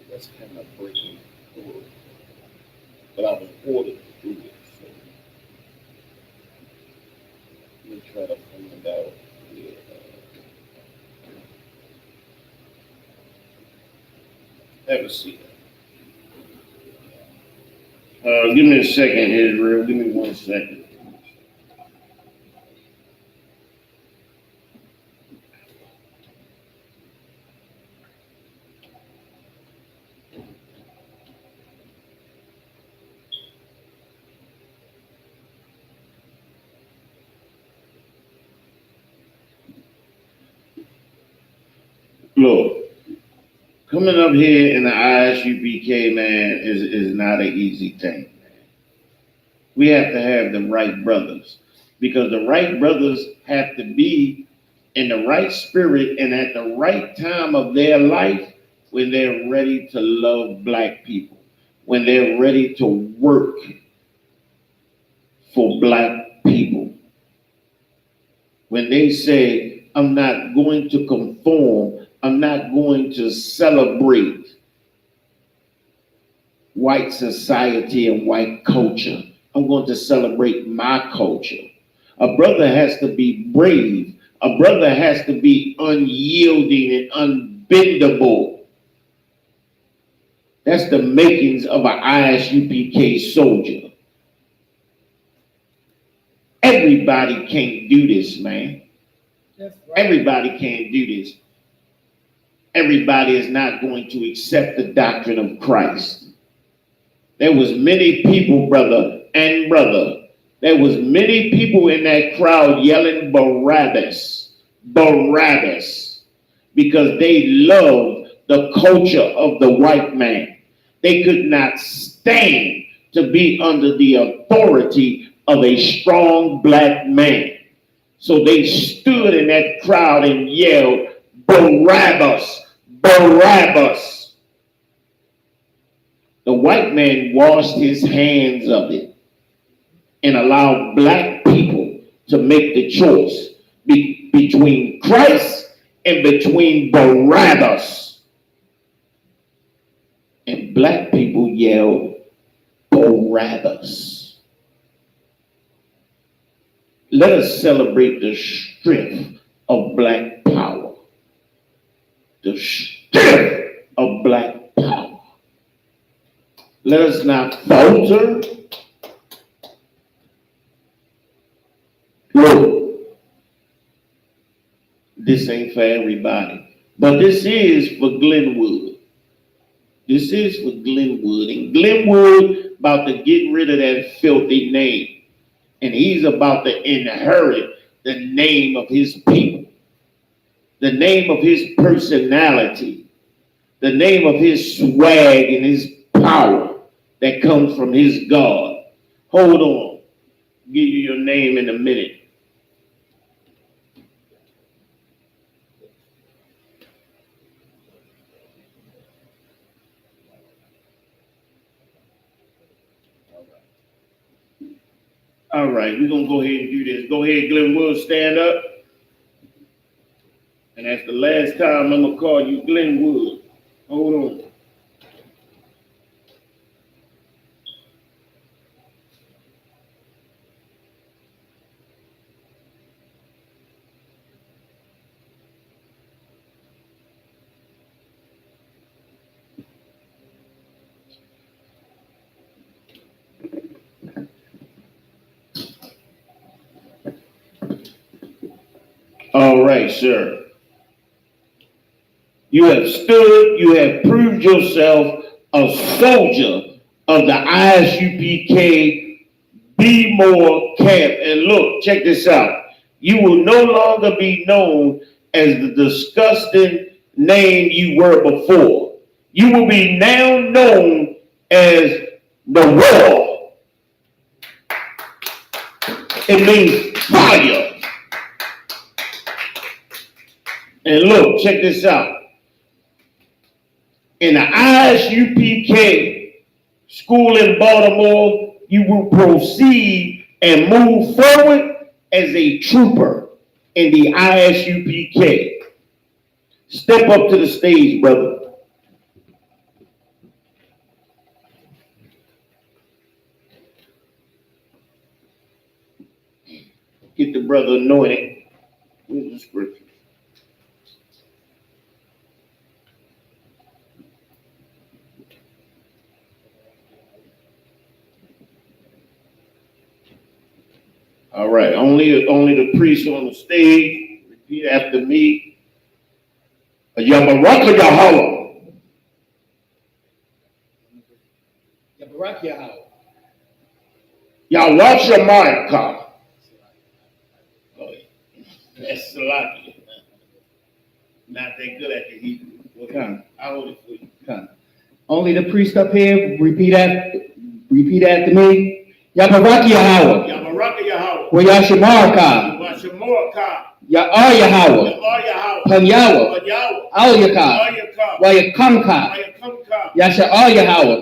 That's kind of breaking the rule. But I was ordered to do it. So let me try to find out here. Have a seat. Give me a second, Israel. Give me 1 second. Look, coming up here in the Isupk, man, is not an easy thing. We have to have the right brothers because the right brothers have to be in the right spirit and at the right time of their life when they're ready to love black people, when they're ready to work for black people. When they say, I'm not going to conform, I'm not going to celebrate white society and white culture. I'm going to celebrate my culture. A brother has to be brave. A brother has to be unyielding and unbendable. That's the makings of an ISUPK soldier. Everybody can't do this, man. Right. Everybody can't do this. Everybody is not going to accept the doctrine of Christ. There was many people, brother, there was many people in that crowd yelling Barabbas, Barabbas, because they loved the culture of the white man. They could not stand to be under the authority of a strong black man. So they stood in that crowd and yelled, Barabbas, Barabbas. The white man washed his hands of it and allowed black people to make the choice between Christ and between Barabbas. And black people yelled, Barabbas. Let us celebrate the strength of black power. The strength of black power. Let us not falter. Look, this ain't for everybody, but this is for Glenwood. This is for Glenwood. And Glenwood about to get rid of that filthy name. And he's about to inherit the name of his people, the name of his personality, the name of his swag and his power that comes from his God. Hold on. I'll give you your name in a minute. All right, we're going to go ahead and do this. Go ahead, Glenwood, stand up. And that's the last time I'm going to call you Glenwood. Hold on. All right, sir. You have stood, you have proved yourself a soldier of the ISUPK Be More camp. And look, check this out. You will no longer be known as the disgusting name you were before. You will be now known as the war. It means fire. And look, check this out. In the ISUPK school in Baltimore, you will proceed and move forward as a trooper in the ISUPK. Step up to the stage, brother. Get the brother anointed. Where's the scripture? All right, only the priest on the stage. Repeat after me. Yabaraka Yahweh. Yabarak Yahweh. Yahweh. That's Salaki. Not that good at the Hebrew. Okay. I hold it for you. Okay. Only the priest up here, repeat after me. Yabaraki Yahweh. Yabaraka Yahweh. Wayashamarka, Washamorka. Yahweh, Yahweh. Panyawa, Yahweh. Alyaka, Ayaka. Wayakamka, Ayakamka. Yasha Yahweh, Yahweh.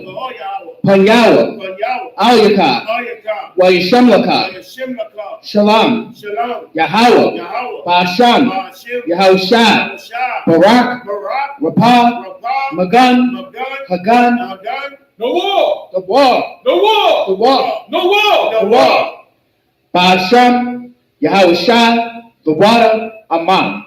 Panyawa, Yahweh. Alyaka, Ayaka. Wayashamlaka, Ayashimlaka. Shalom, Shalom. Yahweh, Yahweh. Basham, Bashim. Yahushai, Yahushua. Barak, Barak. Rapah, Rabah. Magun, Magun. Hagun, Hagun. No war! the war, No war! the war, No war! the war, Basham, Yahushai, the water, Aman.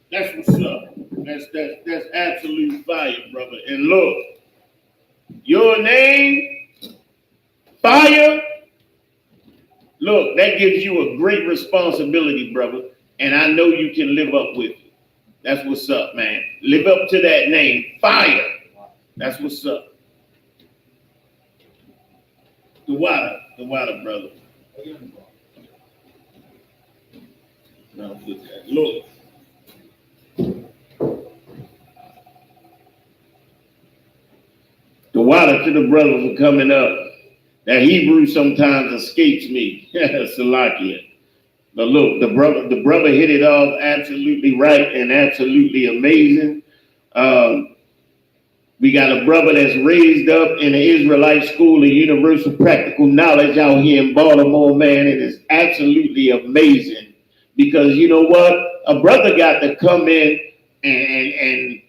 That's what's up. That's absolute fire, brother. And look, your name, fire. Look, that gives you a great responsibility, brother. And I know you can live up with it. That's what's up, man. Live up to that name, fire. That's what's up. The water, brother. Now put that. Look. The water to the brothers are coming up. That Hebrew sometimes escapes me. Salakia. But look, the brother hit it off absolutely right and absolutely amazing. We got a brother that's raised up in the Israelite School of Universal Practical Knowledge out here in Baltimore, man. It is absolutely amazing because you know what? A brother got to come in and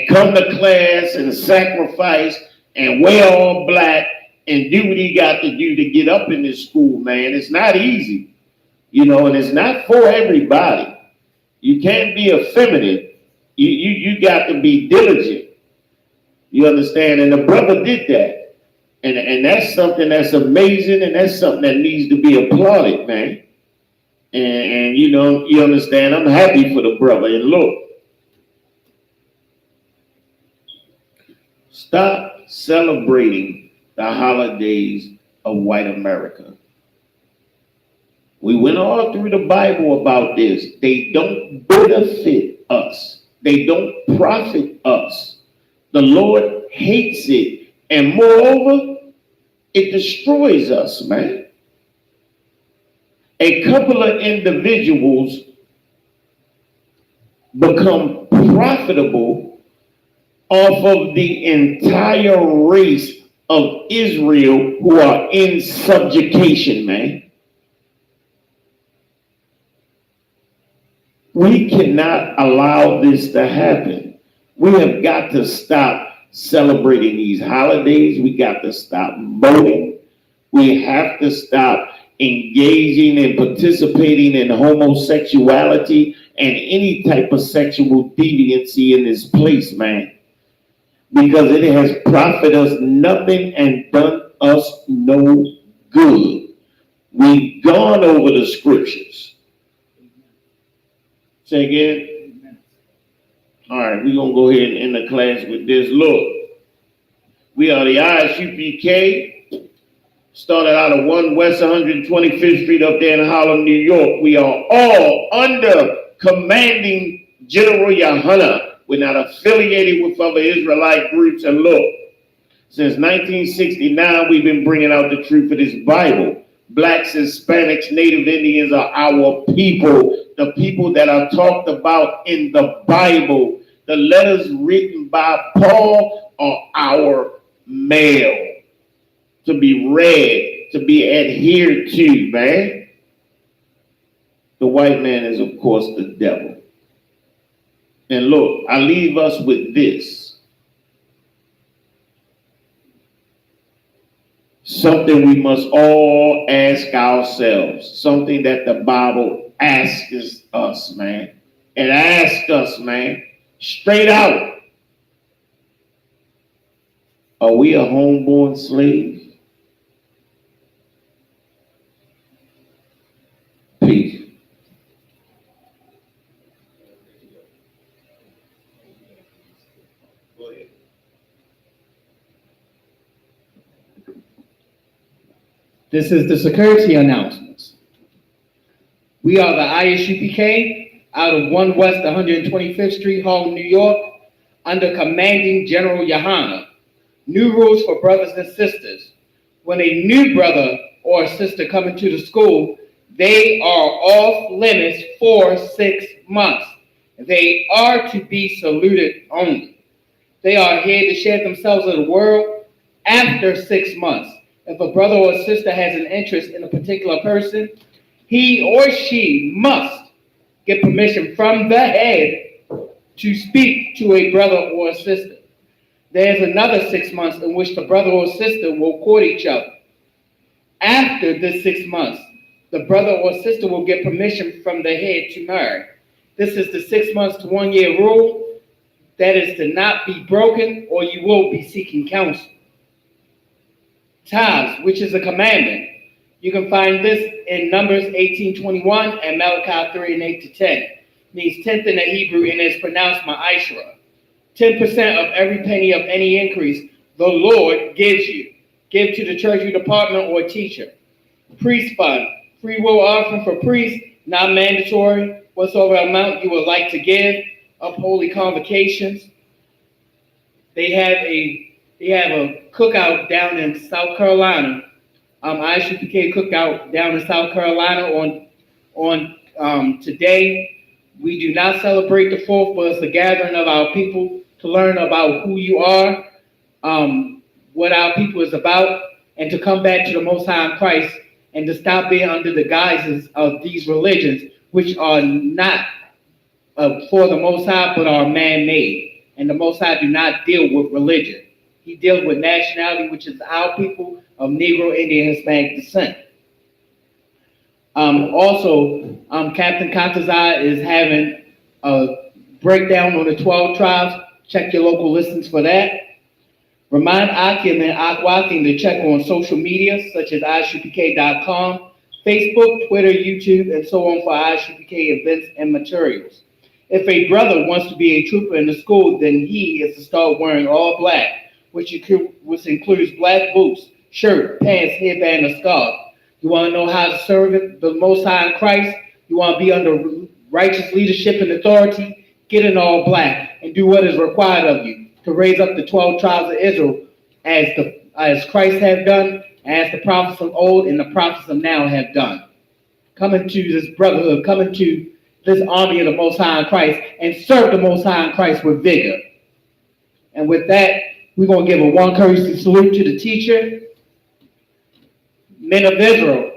come to class and sacrifice and wear all black and do what he got to do to get up in this school, man. It's not easy, you know, and it's not for everybody. You can't be effeminate. You got to be diligent. You understand? And the brother did that. And that's something that's amazing, and that's something that needs to be applauded, man. And you know, you understand, I'm happy for the brother. And look, stop celebrating the holidays of white America. We went all through the Bible about this. They don't benefit us. They don't profit us. The Lord hates it. And moreover, it destroys us, man. A couple of individuals become profitable off of the entire race of Israel who are in subjugation, man. We cannot allow this to happen. We have got to stop celebrating these holidays. We got to stop voting. We have to stop engaging and participating in homosexuality and any type of sexual deviancy in this place, man. Because it has profited us nothing and done us no good. We've gone over the scriptures. Say again? All right, we're going to go ahead and end the class with this. Look, we are the Isupk, started out of 1 West 125th Street up there in Harlem, New York. We are all under commanding General Yohana. We're not affiliated with other Israelite groups. And look, since 1969, we've been bringing out the truth of this Bible. Blacks, Hispanics, Native Indians are our people. The people that are talked about in the Bible. The letters written by Paul are our mail to be read, to be adhered to, man. The white man is, of course, the devil. And look, I leave us with this. Something we must all ask ourselves. Something that the Bible asks us, man. It asks us, man, straight out. Are we a homeborn slave? Peace. Go ahead. This is the security announcements. We are the Isupk out of 1 West 125th Street, Harlem, New York. under commanding General Yohana. New rules for brothers and sisters. When a new brother or sister come into the school, they are off limits for 6 months. They are to be saluted only. They are here to share themselves with the world after 6 months. If a brother or sister has an interest in a particular person, he or she must get permission from the head to speak to a brother or a sister. There's another 6 months in which the brother or sister will court each other. After this 6 months, the brother or sister will get permission from the head to marry. This is the 6 months to 1 year rule that is to not be broken, or you will be seeking counsel. Tithes, which is a commandment. You can find this in Numbers 18:21 and Malachi 3 and 8 to 10. It means tenth in the Hebrew and is pronounced ma'ashra. 10% of every penny of any increase the Lord gives you. Give to the treasury department or teacher. Priest fund, free will offering for priests, not mandatory. Whatsoever amount you would like to give. Of holy convocations. They have a cookout down in South Carolina. Isupk cookout down in South Carolina on today. We do not celebrate the 4th, but it's a gathering of our people to learn about who you are, what our people is about, and to come back to the Most High in Christ and to stop being under the guises of these religions, which are not for the Most High, but are man-made. And the Most High do not deal with religion. He deals with nationality, which is our people of Negro, Indian, Hispanic descent. Captain Kantazai is having a breakdown on the 12 tribes. Check your local listings for that. Remind Akim and Akwakim to check on social media, such as isupk.com, Facebook, Twitter, YouTube, and so on for Isupk events and materials. If a brother wants to be a trooper in the school, then he is to start wearing all black, which includes black boots, shirt, pants, headband, and scarf. You want to know how to serve the Most High in Christ? You want to be under righteous leadership and authority? Get in all black and do what is required of you to raise up the 12 tribes of Israel as Christ have done, as the prophets of old and the prophets of now have done. Coming to this brotherhood, coming to this army of the Most High in Christ, and serve the Most High in Christ with vigor. And with that, we're going to give a one courtesy salute to the teacher. Men of Israel,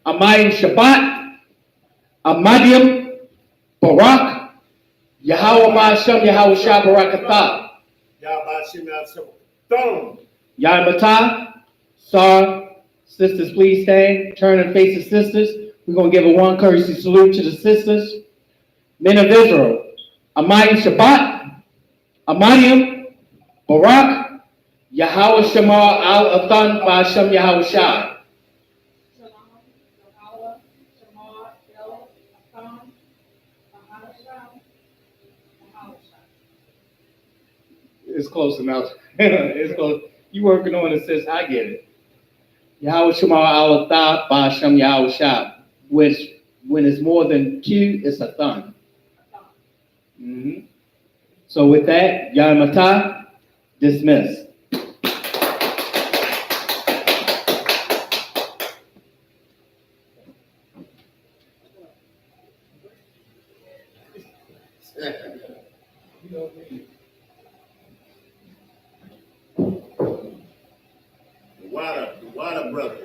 Amayim Shabbat, Amadim, Barak, Yahweh Ma'ashem, Yahweh Shah Barakatah. Yamatah, Sar, sisters, please stand. Turn and face the sisters. We're going to give a one courtesy salute to the sisters. Men of Israel, Amayim Shabbat, Amadim, Barak, Yahweh Shemar Al Athan Ba'ashem Yahweh Shah. It's close enough. It's close. You working on it, sis. I get it. Yahweh Shemar Al Athan Ba'ashem Yahweh Shah. Which, when it's more than 2, it's a thun. Mm-hmm. So with that, Yamatah, dismiss. The water brother.